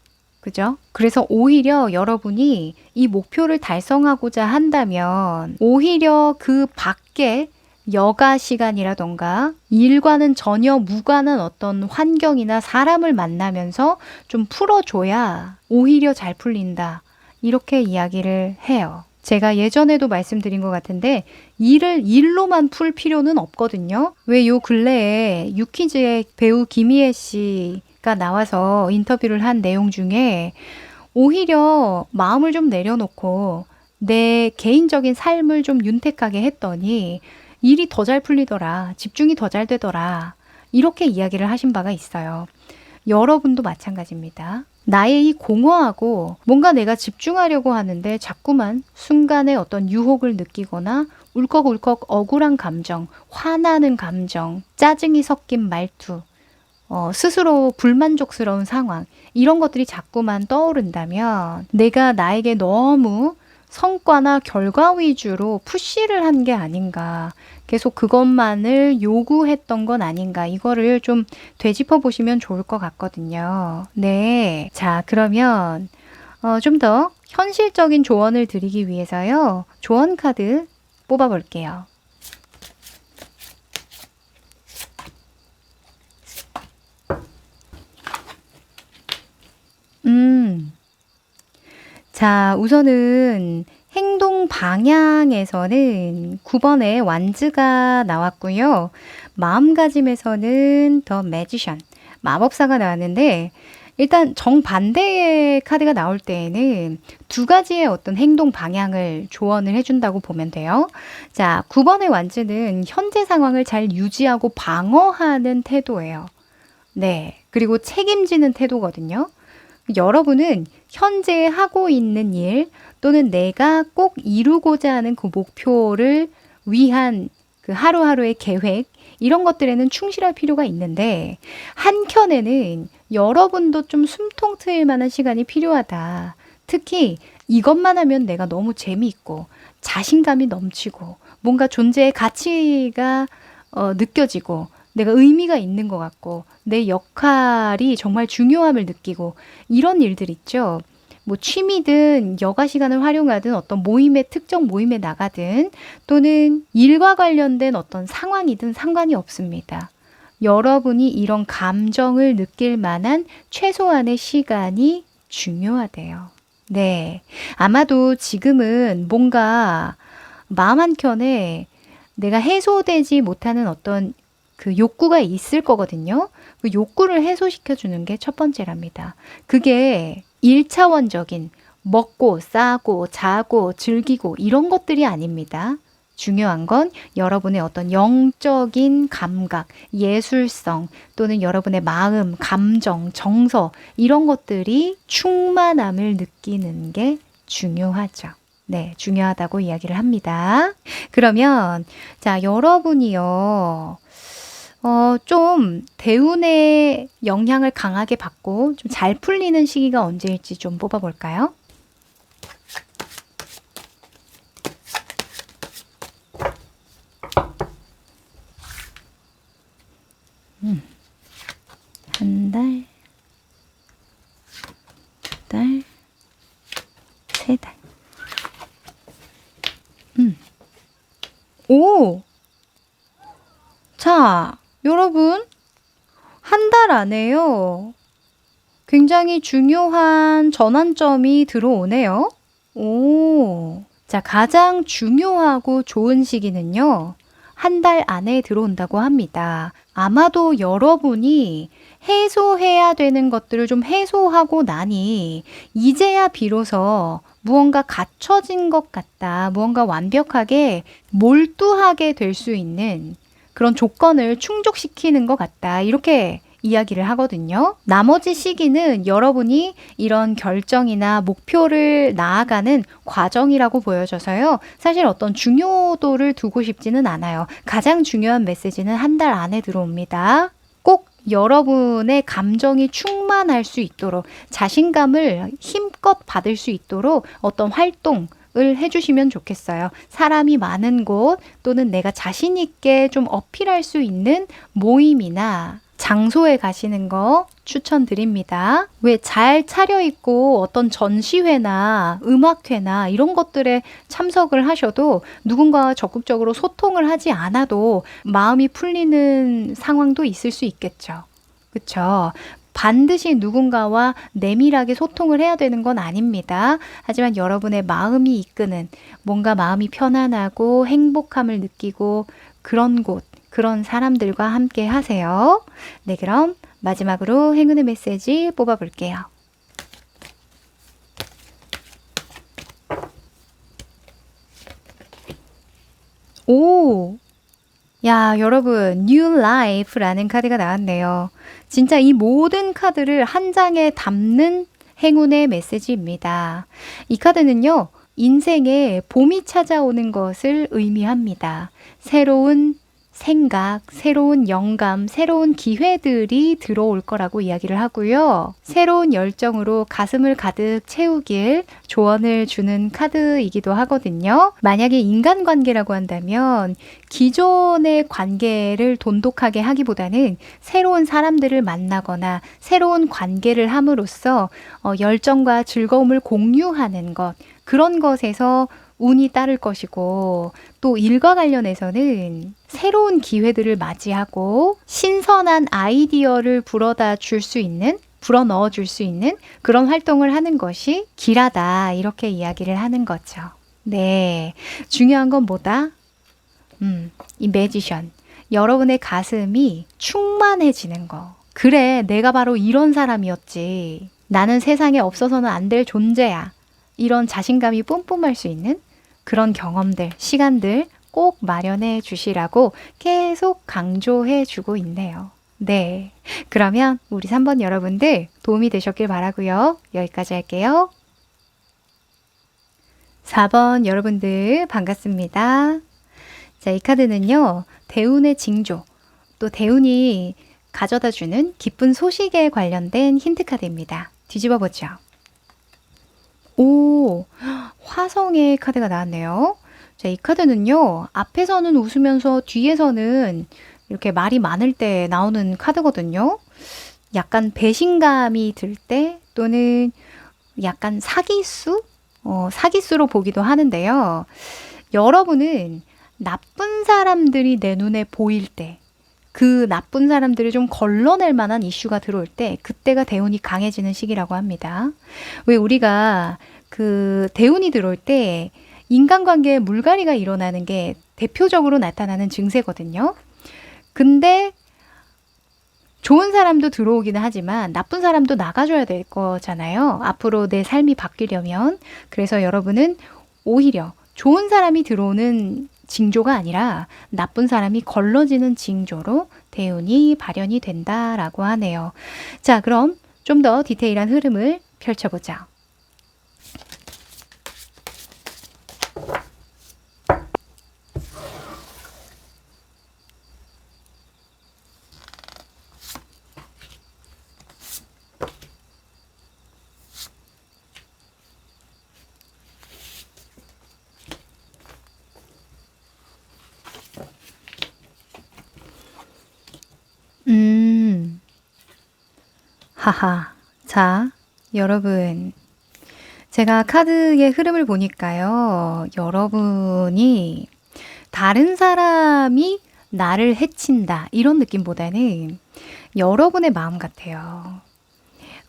그죠? 그래서 오히려 여러분이 이 목표를 달성하고자 한다면 오히려 그 밖에 여가 시간이라던가 일과는 전혀 무관한 어떤 환경이나 사람을 만나면서 좀 풀어줘야 오히려 잘 풀린다. 이렇게 이야기를 해요. 제가 예전에도 말씀드린 것 같은데 일을 일로만 풀 필요는 없거든요. 왜 요 근래에 유퀴즈의 배우 김희애 씨가 나와서 인터뷰를 한 내용 중에 오히려 마음을 좀 내려놓고 내 개인적인 삶을 좀 윤택하게 했더니 일이 더 잘 풀리더라. 집중이 더 잘 되더라. 이렇게 이야기를 하신 바가 있어요. 여러분도 마찬가지입니다. 나의 이 공허하고 뭔가 내가 집중하려고 하는데 자꾸만 순간에 어떤 유혹을 느끼거나 울컥울컥 억울한 감정, 화나는 감정, 짜증이 섞인 말투, 스스로 불만족스러운 상황 이런 것들이 자꾸만 떠오른다면 내가 나에게 너무 성과나 결과 위주로 푸시를 한 게 아닌가 계속 그것만을 요구했던 건 아닌가 이거를 좀 되짚어 보시면 좋을 것 같거든요. 네. 자, 그러면 좀 더 현실적인 조언을 드리기 위해서요. 조언 카드 뽑아 볼게요. 자, 우선은 행동 방향에서는 9번에 완즈가 나왔고요. 마음가짐에서는 더 매지션, 마법사가 나왔는데 일단 정반대의 카드가 나올 때에는 두 가지의 어떤 행동 방향을 조언을 해준다고 보면 돼요. 자, 9번의 완즈는 현재 상황을 잘 유지하고 방어하는 태도예요. 네. 그리고 책임지는 태도거든요. 여러분은 현재 하고 있는 일 또는 내가 꼭 이루고자 하는 그 목표를 위한 그 하루하루의 계획 이런 것들에는 충실할 필요가 있는데 한켠에는 여러분도 좀 숨통 트일 만한 시간이 필요하다. 특히 이것만 하면 내가 너무 재미있고 자신감이 넘치고 뭔가 존재의 가치가 느껴지고 내가 의미가 있는 것 같고 내 역할이 정말 중요함을 느끼고 이런 일들 있죠. 뭐 취미든 여가 시간을 활용하든 어떤 모임에 특정 모임에 나가든 또는 일과 관련된 어떤 상황이든 상관이 없습니다. 여러분이 이런 감정을 느낄 만한 최소한의 시간이 중요하대요. 네. 아마도 지금은 뭔가 마음 한켠에 내가 해소되지 못하는 어떤 그 욕구가 있을 거거든요. 그 욕구를 해소시켜 주는 게 첫 번째랍니다. 그게 1차원적인 먹고 싸고 자고 즐기고 이런 것들이 아닙니다. 중요한 건 여러분의 어떤 영적인 감각, 예술성 또는 여러분의 마음, 감정, 정서 이런 것들이 충만함을 느끼는 게 중요하죠. 네, 중요하다고 이야기를 합니다. 그러면 자, 여러분이요. 좀 대운의 영향을 강하게 받고 좀 잘 풀리는 시기가 언제일지 좀 뽑아볼까요? 한 달, 두 달, 세 달. 오! 자, 여러분, 한 달 안에요. 굉장히 중요한 전환점이 들어오네요. 오. 자, 가장 중요하고 좋은 시기는요. 한 달 안에 들어온다고 합니다. 아마도 여러분이 해소해야 되는 것들을 좀 해소하고 나니 이제야 비로소 무언가 갖춰진 것 같다. 무언가 완벽하게 몰두하게 될 수 있는 그런 조건을 충족시키는 것 같다. 이렇게 이야기를 하거든요. 나머지 시기는 여러분이 이런 결정이나 목표를 나아가는 과정이라고 보여져서요. 사실 어떤 중요도를 두고 싶지는 않아요. 가장 중요한 메시지는 한 달 안에 들어옵니다. 꼭 여러분의 감정이 충만할 수 있도록 자신감을 힘껏 받을 수 있도록 어떤 활동을 해주시면 좋겠어요. 사람이 많은 곳 또는 내가 자신 있게 좀 어필할 수 있는 모임이나 장소에 가시는 거 추천드립니다. 왜 잘 차려입고 어떤 전시회나 음악회나 이런 것들에 참석을 하셔도 누군가와 적극적으로 소통을 하지 않아도 마음이 풀리는 상황도 있을 수 있겠죠. 그쵸? 반드시 누군가와 내밀하게 소통을 해야 되는 건 아닙니다. 하지만 여러분의 마음이 이끄는 뭔가 마음이 편안하고 행복함을 느끼고 그런 곳, 그런 사람들과 함께 하세요. 네, 그럼 마지막으로 행운의 메시지 뽑아볼게요. 오! 야, 여러분, New Life라는 카드가 나왔네요. 진짜 이 모든 카드를 한 장에 담는 행운의 메시지입니다. 이 카드는요, 인생에 봄이 찾아오는 것을 의미합니다. 새로운 생각, 새로운 영감, 새로운 기회들이 들어올 거라고 이야기를 하고요. 새로운 열정으로 가슴을 가득 채우길 조언을 주는 카드이기도 하거든요. 만약에 인간관계라고 한다면 기존의 관계를 돈독하게 하기보다는 새로운 사람들을 만나거나 새로운 관계를 함으로써 열정과 즐거움을 공유하는 것, 그런 것에서 운이 따를 것이고, 또 일과 관련해서는 새로운 기회들을 맞이하고 신선한 아이디어를 불어넣어 줄 수 있는 그런 활동을 하는 것이 길하다, 이렇게 이야기를 하는 거죠. 네, 중요한 건 뭐다? 이 매지션, 여러분의 가슴이 충만해지는 거. 그래, 내가 바로 이런 사람이었지. 나는 세상에 없어서는 안 될 존재야. 이런 자신감이 뿜뿜할 수 있는 그런 경험들, 시간들 꼭 마련해 주시라고 계속 강조해 주고 있네요. 네. 그러면 우리 3번 여러분들 도움이 되셨길 바라고요. 여기까지 할게요. 4번 여러분들 반갑습니다. 자, 이 카드는요, 대운의 징조, 또 대운이 가져다 주는 기쁜 소식에 관련된 힌트 카드입니다. 뒤집어 보죠. 오, 화성의 카드가 나왔네요. 자, 이 카드는요, 앞에서는 웃으면서 뒤에서는 이렇게 말이 많을 때 나오는 카드거든요. 약간 배신감이 들 때, 또는 약간 사기수로 보기도 하는데요. 여러분은 나쁜 사람들이 내 눈에 보일 때, 그 나쁜 사람들을 좀 걸러낼 만한 이슈가 들어올 때, 그때가 대운이 강해지는 시기라고 합니다. 왜 우리가 그 대운이 들어올 때 인간관계에 물갈이가 일어나는 게 대표적으로 나타나는 증세거든요. 근데 좋은 사람도 들어오기는 하지만 나쁜 사람도 나가줘야 될 거잖아요. 앞으로 내 삶이 바뀌려면. 그래서 여러분은 오히려 좋은 사람이 들어오는 징조가 아니라 나쁜 사람이 걸러지는 징조로 대운이 발현이 된다라고 하네요. 자, 그럼 좀 더 디테일한 흐름을 펼쳐보자. 하하. 자, 여러분. 제가 카드의 흐름을 보니까요. 여러분이 다른 사람이 나를 해친다, 이런 느낌보다는 여러분의 마음 같아요.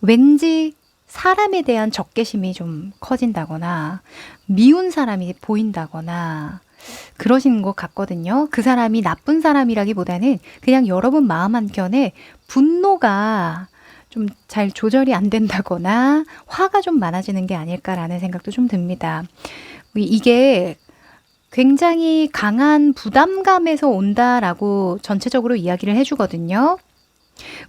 왠지 사람에 대한 적개심이 좀 커진다거나 미운 사람이 보인다거나 그러시는 것 같거든요. 그 사람이 나쁜 사람이라기보다는 그냥 여러분 마음 한켠에 분노가 좀 잘 조절이 안 된다거나 화가 좀 많아지는 게 아닐까라는 생각도 좀 듭니다. 이게 굉장히 강한 부담감에서 온다라고 전체적으로 이야기를 해주거든요.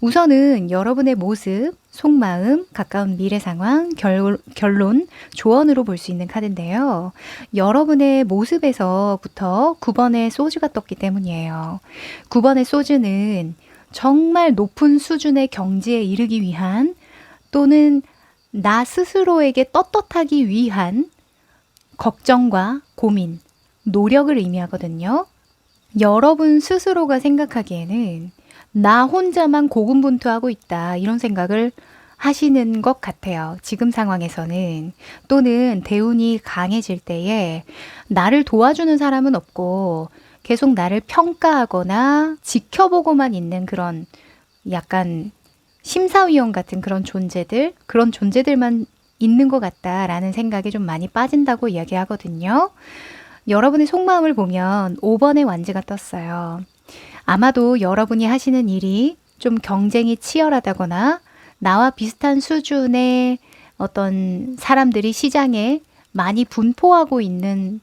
우선은 여러분의 모습, 속마음, 가까운 미래 상황, 결론, 조언으로 볼 수 있는 카드인데요. 여러분의 모습에서부터 9번의 소주가 떴기 때문이에요. 9번의 소주는 정말 높은 수준의 경지에 이르기 위한 또는 나 스스로에게 떳떳하기 위한 걱정과 고민, 노력을 의미하거든요. 여러분 스스로가 생각하기에는 나 혼자만 고군분투하고 있다 이런 생각을 하시는 것 같아요. 지금 상황에서는. 또는 대운이 강해질 때에 나를 도와주는 사람은 없고 계속 나를 평가하거나 지켜보고만 있는 그런 약간 심사위원 같은 그런 존재들만 있는 것 같다라는 생각에 좀 많이 빠진다고 이야기하거든요. 여러분의 속마음을 보면 5번의 완지가 떴어요. 아마도 여러분이 하시는 일이 좀 경쟁이 치열하다거나 나와 비슷한 수준의 어떤 사람들이 시장에 많이 분포하고 있는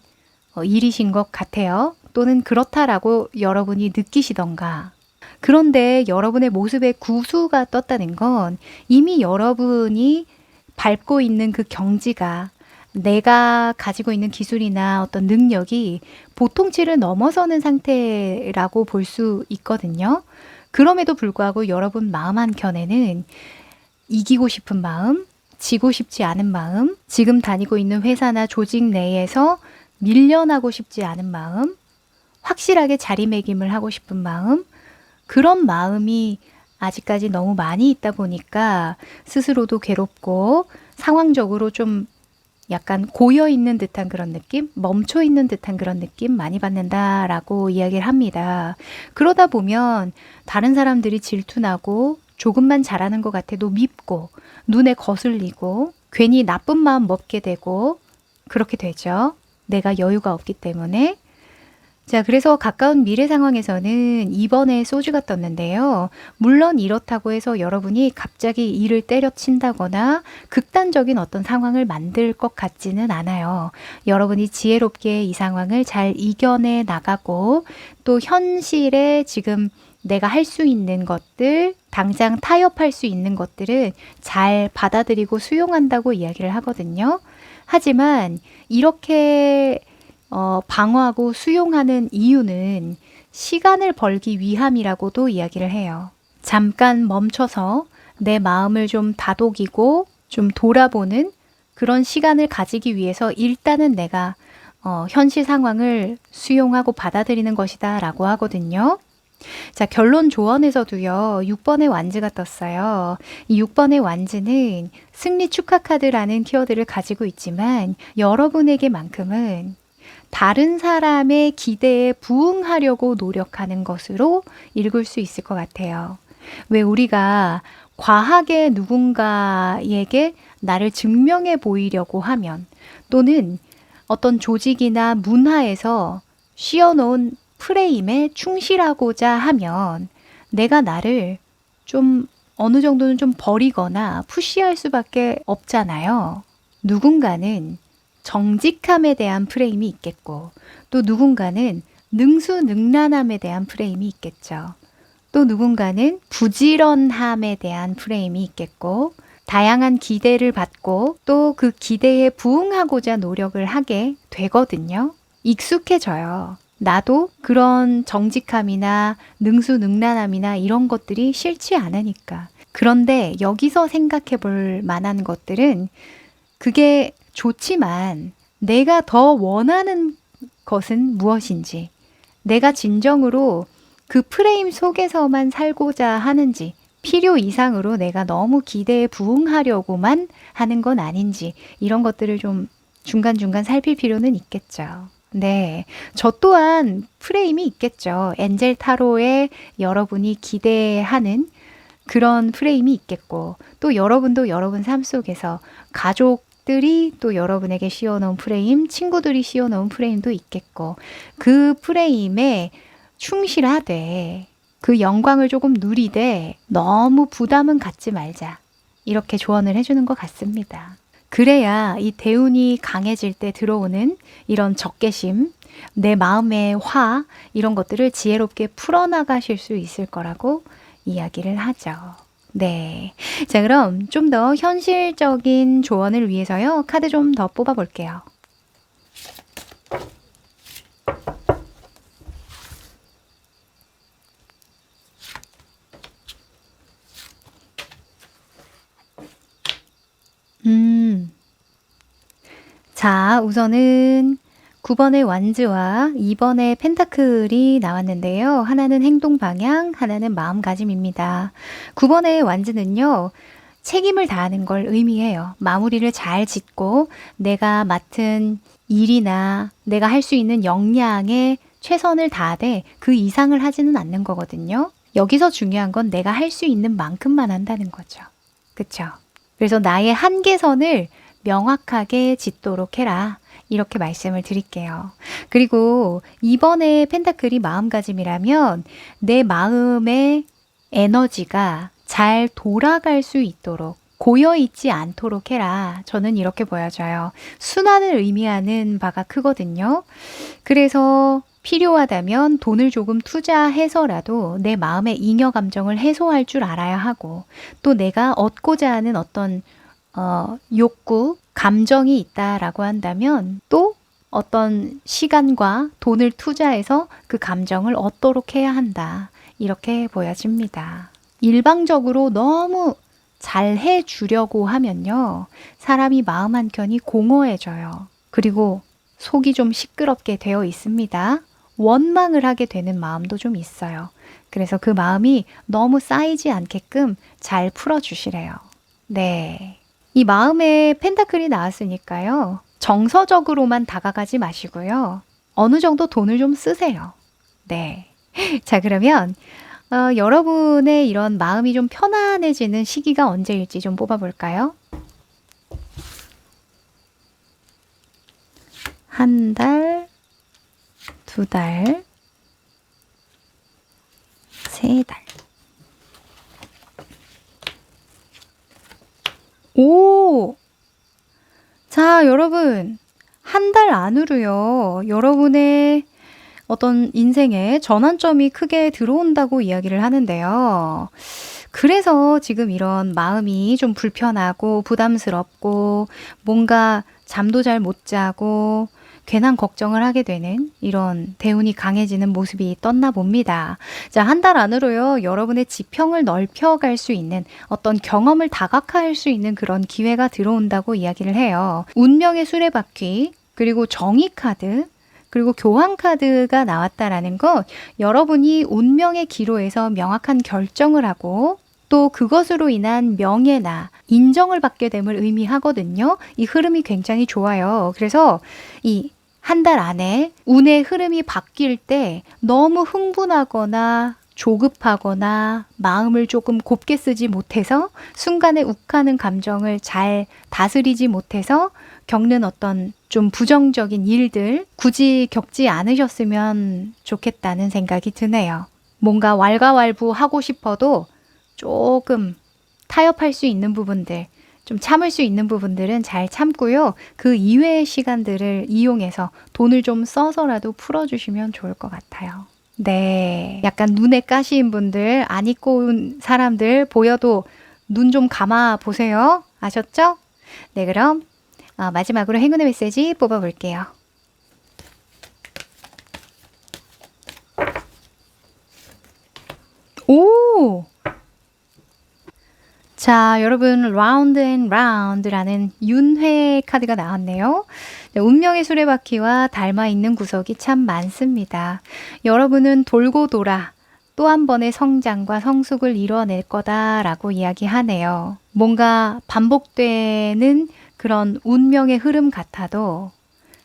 일이신 것 같아요. 또는 그렇다라고 여러분이 느끼시던가. 그런데 여러분의 모습에 구수가 떴다는 건 이미 여러분이 밟고 있는 그 경지가 내가 가지고 있는 기술이나 어떤 능력이 보통치를 넘어서는 상태라고 볼 수 있거든요. 그럼에도 불구하고 여러분 마음 한켠에는 이기고 싶은 마음, 지고 싶지 않은 마음, 지금 다니고 있는 회사나 조직 내에서 밀려나고 싶지 않은 마음, 확실하게 자리매김을 하고 싶은 마음, 그런 마음이 아직까지 너무 많이 있다 보니까 스스로도 괴롭고 상황적으로 좀 약간 고여 있는 듯한 그런 느낌, 멈춰 있는 듯한 그런 느낌 많이 받는다라고 이야기를 합니다. 그러다 보면 다른 사람들이 질투나고 조금만 잘하는 것 같아도 밉고 눈에 거슬리고 괜히 나쁜 마음 먹게 되고 그렇게 되죠. 내가 여유가 없기 때문에. 자, 그래서 가까운 미래 상황에서는 2번에 소주가 떴는데요. 물론 이렇다고 해서 여러분이 갑자기 이를 때려친다거나 극단적인 어떤 상황을 만들 것 같지는 않아요. 여러분이 지혜롭게 이 상황을 잘 이겨내 나가고 또 현실에 지금 내가 할 수 있는 것들, 당장 타협할 수 있는 것들은 잘 받아들이고 수용한다고 이야기를 하거든요. 하지만 이렇게 방어하고 수용하는 이유는 시간을 벌기 위함이라고도 이야기를 해요. 잠깐 멈춰서 내 마음을 좀 다독이고 좀 돌아보는 그런 시간을 가지기 위해서 일단은 내가 현실 상황을 수용하고 받아들이는 것이다 라고 하거든요. 자, 결론 조언에서도요, 6번의 완즈가 떴어요. 이 6번의 완즈는 승리 축하 카드라는 키워드를 가지고 있지만 여러분에게만큼은 다른 사람의 기대에 부응하려고 노력하는 것으로 읽을 수 있을 것 같아요. 왜 우리가 과하게 누군가에게 나를 증명해 보이려고 하면 또는 어떤 조직이나 문화에서 씌워놓은 프레임에 충실하고자 하면 내가 나를 좀 어느 정도는 좀 버리거나 푸시할 수밖에 없잖아요. 누군가는 정직함에 대한 프레임이 있겠고 또 누군가는 능수능란함에 대한 프레임이 있겠죠. 또 누군가는 부지런함에 대한 프레임이 있겠고 다양한 기대를 받고 또 그 기대에 부응하고자 노력을 하게 되거든요. 익숙해져요. 나도 그런 정직함이나 능수능란함이나 이런 것들이 싫지 않으니까. 그런데 여기서 생각해 볼 만한 것들은 그게 좋지만 내가 더 원하는 것은 무엇인지, 내가 진정으로 그 프레임 속에서만 살고자 하는지, 필요 이상으로 내가 너무 기대에 부응하려고만 하는 건 아닌지 이런 것들을 좀 중간중간 살필 필요는 있겠죠. 네, 저 또한 프레임이 있겠죠. 엔젤 타로에 여러분이 기대하는 그런 프레임이 있겠고 또 여러분도 여러분 삶 속에서 가족들이 또 여러분에게 씌워놓은 프레임, 친구들이 씌워놓은 프레임도 있겠고 그 프레임에 충실하되 그 영광을 조금 누리되 너무 부담은 갖지 말자. 이렇게 조언을 해주는 것 같습니다. 그래야 이 대운이 강해질 때 들어오는 이런 적개심, 내 마음의 화 이런 것들을 지혜롭게 풀어나가실 수 있을 거라고 이야기를 하죠. 네. 자, 그럼 좀 더 현실적인 조언을 위해서요. 카드 좀 더 뽑아 볼게요. 자, 우선은 9번의 완즈와 2번의 펜타클이 나왔는데요. 하나는 행동 방향, 하나는 마음가짐입니다. 9번의 완즈는요. 책임을 다하는 걸 의미해요. 마무리를 잘 짓고 내가 맡은 일이나 내가 할 수 있는 역량에 최선을 다하되 그 이상을 하지는 않는 거거든요. 여기서 중요한 건 내가 할 수 있는 만큼만 한다는 거죠. 그쵸? 그래서 나의 한계선을 명확하게 짓도록 해라. 이렇게 말씀을 드릴게요. 그리고 이번에 펜타클이 마음가짐이라면 내 마음의 에너지가 잘 돌아갈 수 있도록 고여있지 않도록 해라. 저는 이렇게 보여져요. 순환을 의미하는 바가 크거든요. 그래서 필요하다면 돈을 조금 투자해서라도 내 마음의 잉여 감정을 해소할 줄 알아야 하고 또 내가 얻고자 하는 어떤 욕구, 감정이 있다라고 한다면 또 어떤 시간과 돈을 투자해서 그 감정을 얻도록 해야 한다. 이렇게 보여집니다. 일방적으로 너무 잘 해주려고 하면요. 사람이 마음 한켠이 공허해져요. 그리고 속이 좀 시끄럽게 되어 있습니다. 원망을 하게 되는 마음도 좀 있어요. 그래서 그 마음이 너무 쌓이지 않게끔 잘 풀어주시래요. 네. 이 마음에 펜타클이 나왔으니까요. 정서적으로만 다가가지 마시고요. 어느 정도 돈을 좀 쓰세요. 네. 자, 그러면 여러분의 이런 마음이 좀 편안해지는 시기가 언제일지 좀 뽑아볼까요? 한 달, 두 달, 세 달. 오! 자, 여러분. 한 달 안으로요. 여러분의 어떤 인생에 전환점이 크게 들어온다고 이야기를 하는데요. 그래서 지금 이런 마음이 좀 불편하고 부담스럽고 뭔가 잠도 잘 못 자고 괜한 걱정을 하게 되는 이런 대운이 강해지는 모습이 떴나 봅니다. 자, 한 달 안으로요. 여러분의 지평을 넓혀갈 수 있는 어떤 경험을 다각화할 수 있는 그런 기회가 들어온다고 이야기를 해요. 운명의 수레바퀴, 그리고 정의 카드, 그리고 교환 카드가 나왔다라는 것, 여러분이 운명의 기로에서 명확한 결정을 하고 또 그것으로 인한 명예나 인정을 받게 됨을 의미하거든요. 이 흐름이 굉장히 좋아요. 그래서 이 한 달 안에 운의 흐름이 바뀔 때 너무 흥분하거나 조급하거나 마음을 조금 곱게 쓰지 못해서 순간에 욱하는 감정을 잘 다스리지 못해서 겪는 어떤 좀 부정적인 일들 굳이 겪지 않으셨으면 좋겠다는 생각이 드네요. 뭔가 왈가왈부하고 싶어도 조금 타협할 수 있는 부분들, 좀 참을 수 있는 부분들은 잘 참고요. 그 이외의 시간들을 이용해서 돈을 좀 써서라도 풀어주시면 좋을 것 같아요. 네. 약간 눈에 가시인 분들, 안 입고 온 사람들 보여도 눈 좀 감아 보세요. 아셨죠? 네, 그럼 마지막으로 행운의 메시지 뽑아볼게요. 오! 자, 여러분, 라운드 앤 라운드라는 윤회 카드가 나왔네요. 네, 운명의 수레바퀴와 닮아 있는 구석이 참 많습니다. 여러분은 돌고 돌아 또 한 번의 성장과 성숙을 이뤄낼 거다라고 이야기하네요. 뭔가 반복되는 그런 운명의 흐름 같아도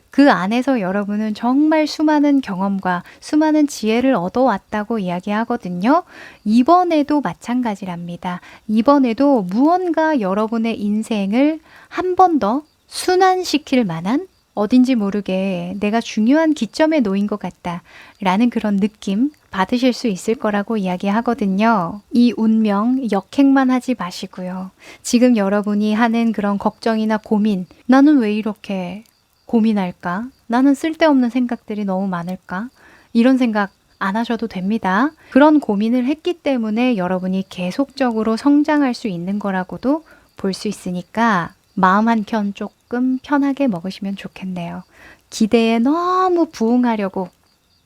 그 안에서 여러분은 정말 수많은 경험과 수많은 지혜를 얻어왔다고 이야기하거든요. 이번에도 마찬가지랍니다. 이번에도 무언가 여러분의 인생을 한 번 더 순환시킬 만한 어딘지 모르게 내가 중요한 기점에 놓인 것 같다 라는 그런 느낌 받으실 수 있을 거라고 이야기하거든요. 이 운명 역행만 하지 마시고요. 지금 여러분이 하는 그런 걱정이나 고민, 나는 왜 이렇게 고민할까? 나는 쓸데없는 생각들이 너무 많을까? 이런 생각 안 하셔도 됩니다. 그런 고민을 했기 때문에 여러분이 계속적으로 성장할 수 있는 거라고도 볼 수 있으니까 마음 한켠 조금 편하게 먹으시면 좋겠네요. 기대에 너무 부응하려고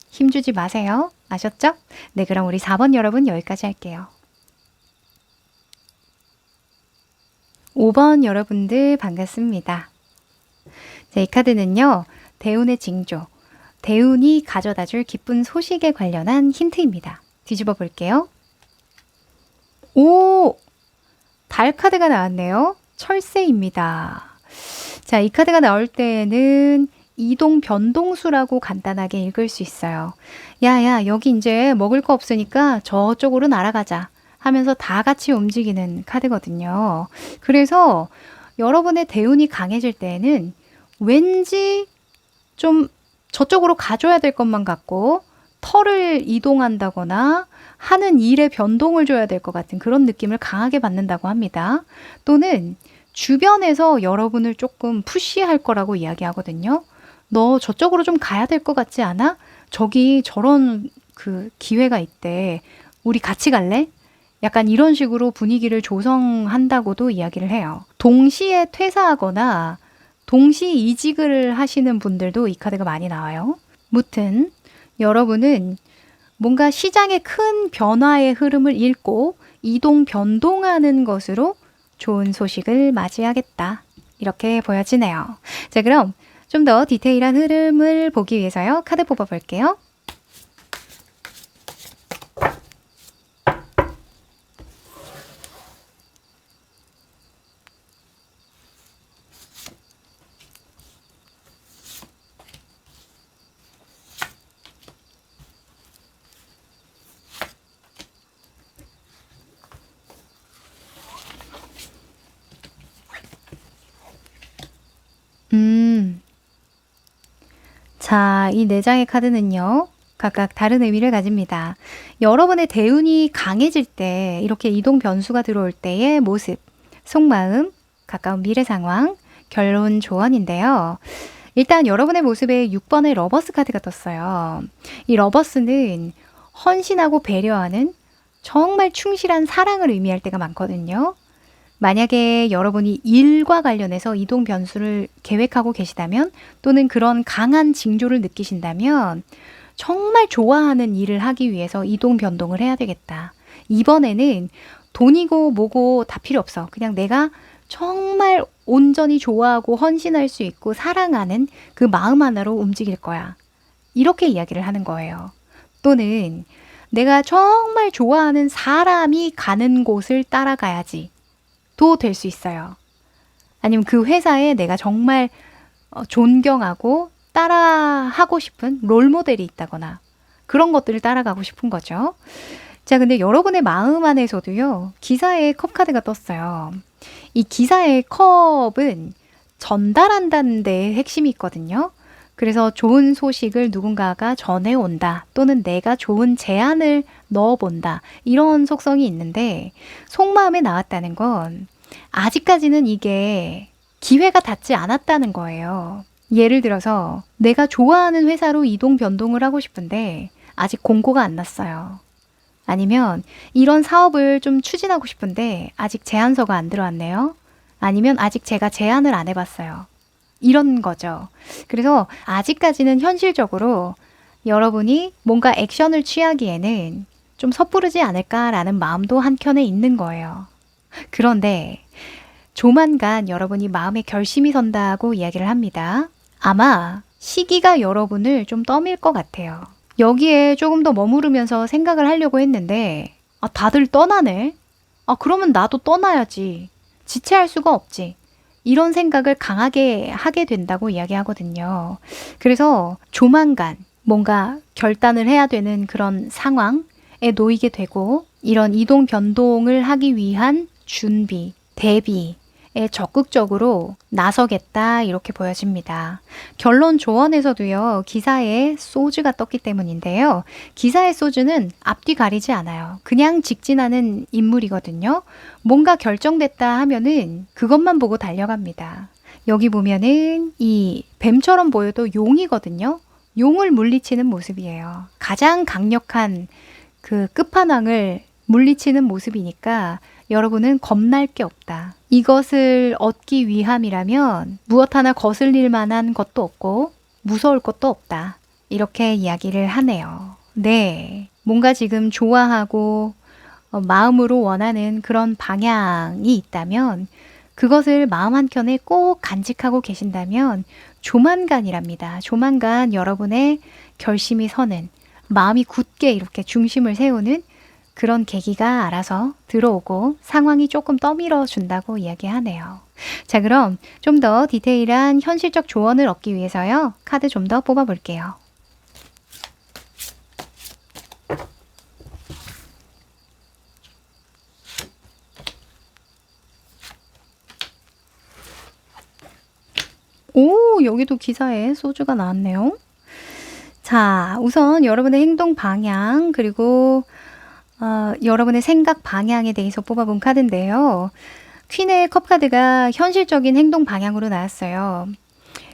힘주지 마세요. 아셨죠? 네, 그럼 우리 4번 여러분 여기까지 할게요. 5번 여러분들 반갑습니다. 자, 이 카드는요. 대운의 징조, 대운이 가져다줄 기쁜 소식에 관련한 힌트입니다. 뒤집어 볼게요. 오! 달 카드가 나왔네요. 철새입니다. 자, 이 카드가 나올 때에는 이동 변동수라고 간단하게 읽을 수 있어요. 야야, 여기 이제 먹을 거 없으니까 저쪽으로 날아가자 하면서 다 같이 움직이는 카드거든요. 그래서 여러분의 대운이 강해질 때에는 왠지 좀 저쪽으로 가줘야 될 것만 같고 터를 이동한다거나 하는 일에 변동을 줘야 될 것 같은 그런 느낌을 강하게 받는다고 합니다. 또는 주변에서 여러분을 조금 푸시할 거라고 이야기하거든요. 너 저쪽으로 좀 가야 될 것 같지 않아? 저기 저런 그 기회가 있대. 우리 같이 갈래? 약간 이런 식으로 분위기를 조성한다고도 이야기를 해요. 동시에 퇴사하거나 동시 이직을 하시는 분들도 이 카드가 많이 나와요. 무튼 여러분은 뭔가 시장의 큰 변화의 흐름을 읽고 이동 변동하는 것으로 좋은 소식을 맞이하겠다. 이렇게 보여지네요. 자, 그럼 좀 더 디테일한 흐름을 보기 위해서요. 카드 뽑아 볼게요. 자, 이 네 장의 카드는요. 각각 다른 의미를 가집니다. 여러분의 대운이 강해질 때 이렇게 이동 변수가 들어올 때의 모습, 속마음, 가까운 미래 상황, 결론 조언인데요. 일단 여러분의 모습에 6번의 러버스 카드가 떴어요. 이 러버스는 헌신하고 배려하는 정말 충실한 사랑을 의미할 때가 많거든요. 만약에 여러분이 일과 관련해서 이동 변수를 계획하고 계시다면 또는 그런 강한 징조를 느끼신다면 정말 좋아하는 일을 하기 위해서 이동 변동을 해야 되겠다. 이번에는 돈이고 뭐고 다 필요 없어. 그냥 내가 정말 온전히 좋아하고 헌신할 수 있고 사랑하는 그 마음 하나로 움직일 거야. 이렇게 이야기를 하는 거예요. 또는 내가 정말 좋아하는 사람이 가는 곳을 따라가야지. 도 될 수 있어요. 아니면 그 회사에 내가 정말 존경하고 따라하고 싶은 롤모델이 있다거나 그런 것들을 따라가고 싶은 거죠. 자, 근데 여러분의 마음 안에서도요. 기사의 컵 카드가 떴어요. 이 기사의 컵은 전달한다는 데에 핵심이 있거든요. 그래서 좋은 소식을 누군가가 전해온다 또는 내가 좋은 제안을 넣어본다 이런 속성이 있는데 속마음에 나왔다는 건 아직까지는 이게 기회가 닿지 않았다는 거예요. 예를 들어서 내가 좋아하는 회사로 이동 변동을 하고 싶은데 아직 공고가 안 났어요. 아니면 이런 사업을 좀 추진하고 싶은데 아직 제안서가 안 들어왔네요. 아니면 아직 제가 제안을 안 해봤어요. 이런 거죠. 그래서 아직까지는 현실적으로 여러분이 뭔가 액션을 취하기에는 좀 섣부르지 않을까라는 마음도 한켠에 있는 거예요. 그런데 조만간 여러분이 마음에 결심이 선다고 이야기를 합니다. 아마 시기가 여러분을 좀 떠밀 것 같아요. 여기에 조금 더 머무르면서 생각을 하려고 했는데 다들 떠나네? 그러면 나도 떠나야지. 지체할 수가 없지. 이런 생각을 강하게 하게 된다고 이야기하거든요. 그래서 조만간 뭔가 결단을 해야 되는 그런 상황에 놓이게 되고 이런 이동 변동을 하기 위한 준비, 대비에 적극적으로 나서겠다 이렇게 보여집니다. 결론 조언에서도요. 기사에 소주가 떴기 때문인데요. 기사의 소주는 앞뒤 가리지 않아요. 그냥 직진하는 인물이거든요. 뭔가 결정됐다 하면은 그것만 보고 달려갑니다. 여기 보면은 이 뱀처럼 보여도 용이거든요. 용을 물리치는 모습이에요. 가장 강력한 그 끝판왕을 물리치는 모습이니까 여러분은 겁날 게 없다. 이것을 얻기 위함이라면 무엇 하나 거슬릴 만한 것도 없고 무서울 것도 없다. 이렇게 이야기를 하네요. 네. 뭔가 지금 좋아하고 마음으로 원하는 그런 방향이 있다면 그것을 마음 한켠에 꼭 간직하고 계신다면 조만간이랍니다. 조만간 여러분의 결심이 서는 마음이 굳게 이렇게 중심을 세우는 그런 계기가 알아서 들어오고 상황이 조금 떠밀어 준다고 이야기하네요. 자, 그럼 좀 더 디테일한 현실적 조언을 얻기 위해서요. 카드 좀 더 뽑아 볼게요. 오, 여기도 기사에 소주가 나왔네요. 자, 우선 여러분의 행동 방향 그리고 여러분의 생각 방향에 대해서 뽑아본 카드인데요. 퀸의 컵 카드가 현실적인 행동 방향으로 나왔어요.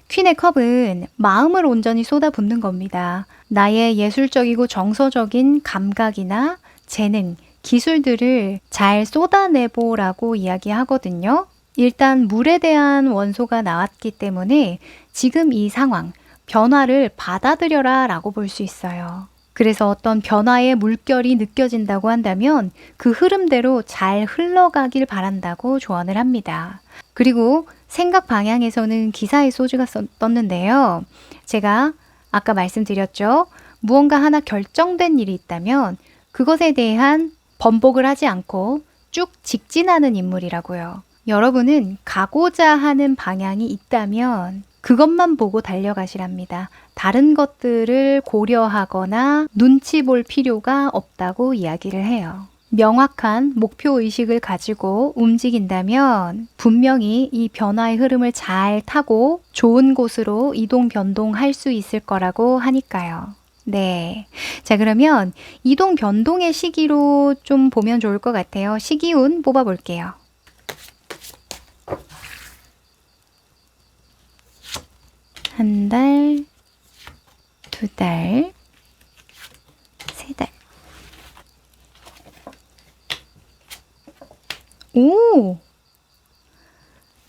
퀸의 컵은 마음을 온전히 쏟아붓는 겁니다. 나의 예술적이고 정서적인 감각이나 재능, 기술들을 잘 쏟아내보라고 이야기하거든요. 일단 물에 대한 원소가 나왔기 때문에 지금 이 상황, 변화를 받아들여라 라고 볼 수 있어요. 그래서 어떤 변화의 물결이 느껴진다고 한다면 그 흐름대로 잘 흘러가길 바란다고 조언을 합니다. 그리고 생각 방향에서는 기사의 소주가 떴는데요. 제가 아까 말씀드렸죠. 무언가 하나 결정된 일이 있다면 그것에 대한 번복을 하지 않고 쭉 직진하는 인물이라고요. 여러분은 가고자 하는 방향이 있다면 그것만 보고 달려가시랍니다. 다른 것들을 고려하거나 눈치 볼 필요가 없다고 이야기를 해요. 명확한 목표 의식을 가지고 움직인다면 분명히 이 변화의 흐름을 잘 타고 좋은 곳으로 이동 변동할 수 있을 거라고 하니까요. 네. 자, 그러면 이동 변동의 시기로 좀 보면 좋을 것 같아요. 시기운 뽑아볼게요. 한 달, 두 달, 세 달. 오!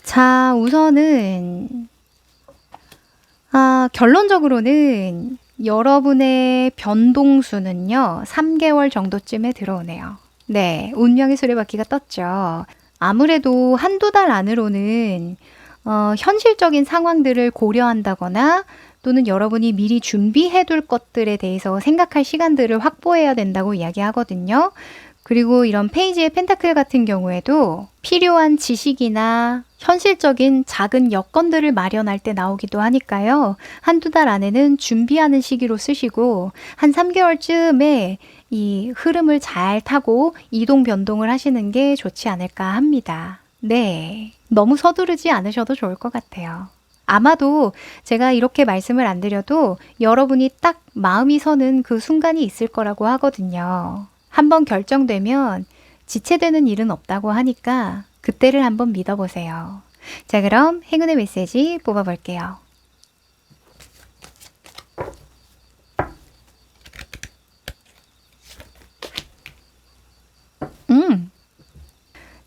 자, 우선은 결론적으로는 여러분의 변동수는요, 3개월 정도쯤에 들어오네요. 네, 운명의 수레바퀴가 떴죠. 아무래도 한두 달 안으로는 현실적인 상황들을 고려한다거나 또는 여러분이 미리 준비해 둘 것들에 대해서 생각할 시간들을 확보해야 된다고 이야기하거든요. 그리고 이런 페이지의 펜타클 같은 경우에도 필요한 지식이나 현실적인 작은 여건들을 마련할 때 나오기도 하니까요. 한두 달 안에는 준비하는 시기로 쓰시고 한 3개월쯤에 이 흐름을 잘 타고 이동 변동을 하시는 게 좋지 않을까 합니다. 네. 너무 서두르지 않으셔도 좋을 것 같아요. 아마도 제가 이렇게 말씀을 안 드려도 여러분이 딱 마음이 서는 그 순간이 있을 거라고 하거든요. 한번 결정되면 지체되는 일은 없다고 하니까 그때를 한번 믿어보세요. 자, 그럼 행운의 메시지 뽑아볼게요.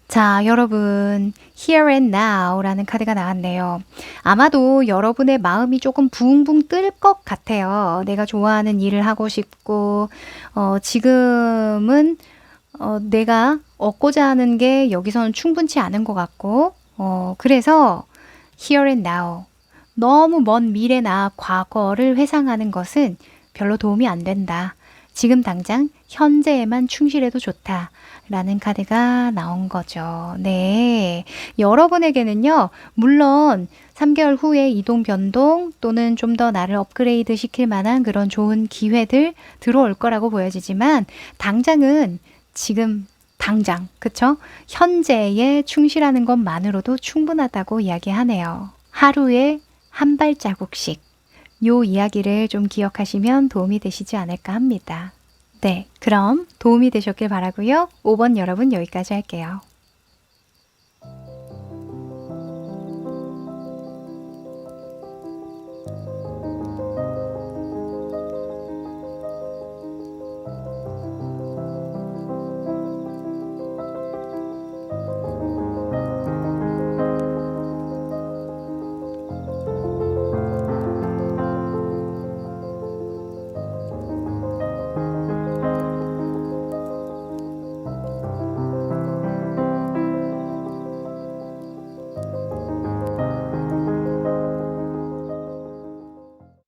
자, 여러분, Here and Now라는 카드가 나왔네요. 아마도 여러분의 마음이 조금 붕붕 뜰 것 같아요. 내가 좋아하는 일을 하고 싶고, 지금은 내가 얻고자 하는 게 여기서는 충분치 않은 것 같고, 그래서 Here and Now, 너무 먼 미래나 과거를 회상하는 것은 별로 도움이 안 된다. 지금 당장 현재에만 충실해도 좋다. 라는 카드가 나온 거죠. 네. 여러분에게는요, 물론 3개월 후에 이동 변동 또는 좀 더 나를 업그레이드 시킬 만한 그런 좋은 기회들 들어올 거라고 보여지지만, 당장은 지금 당장, 그쵸? 현재에 충실하는 것만으로도 충분하다고 이야기하네요. 하루에 한 발자국씩. 요 이야기를 좀 기억하시면 도움이 되시지 않을까 합니다. 네, 그럼 도움이 되셨길 바라고요. 5번 여러분 여기까지 할게요.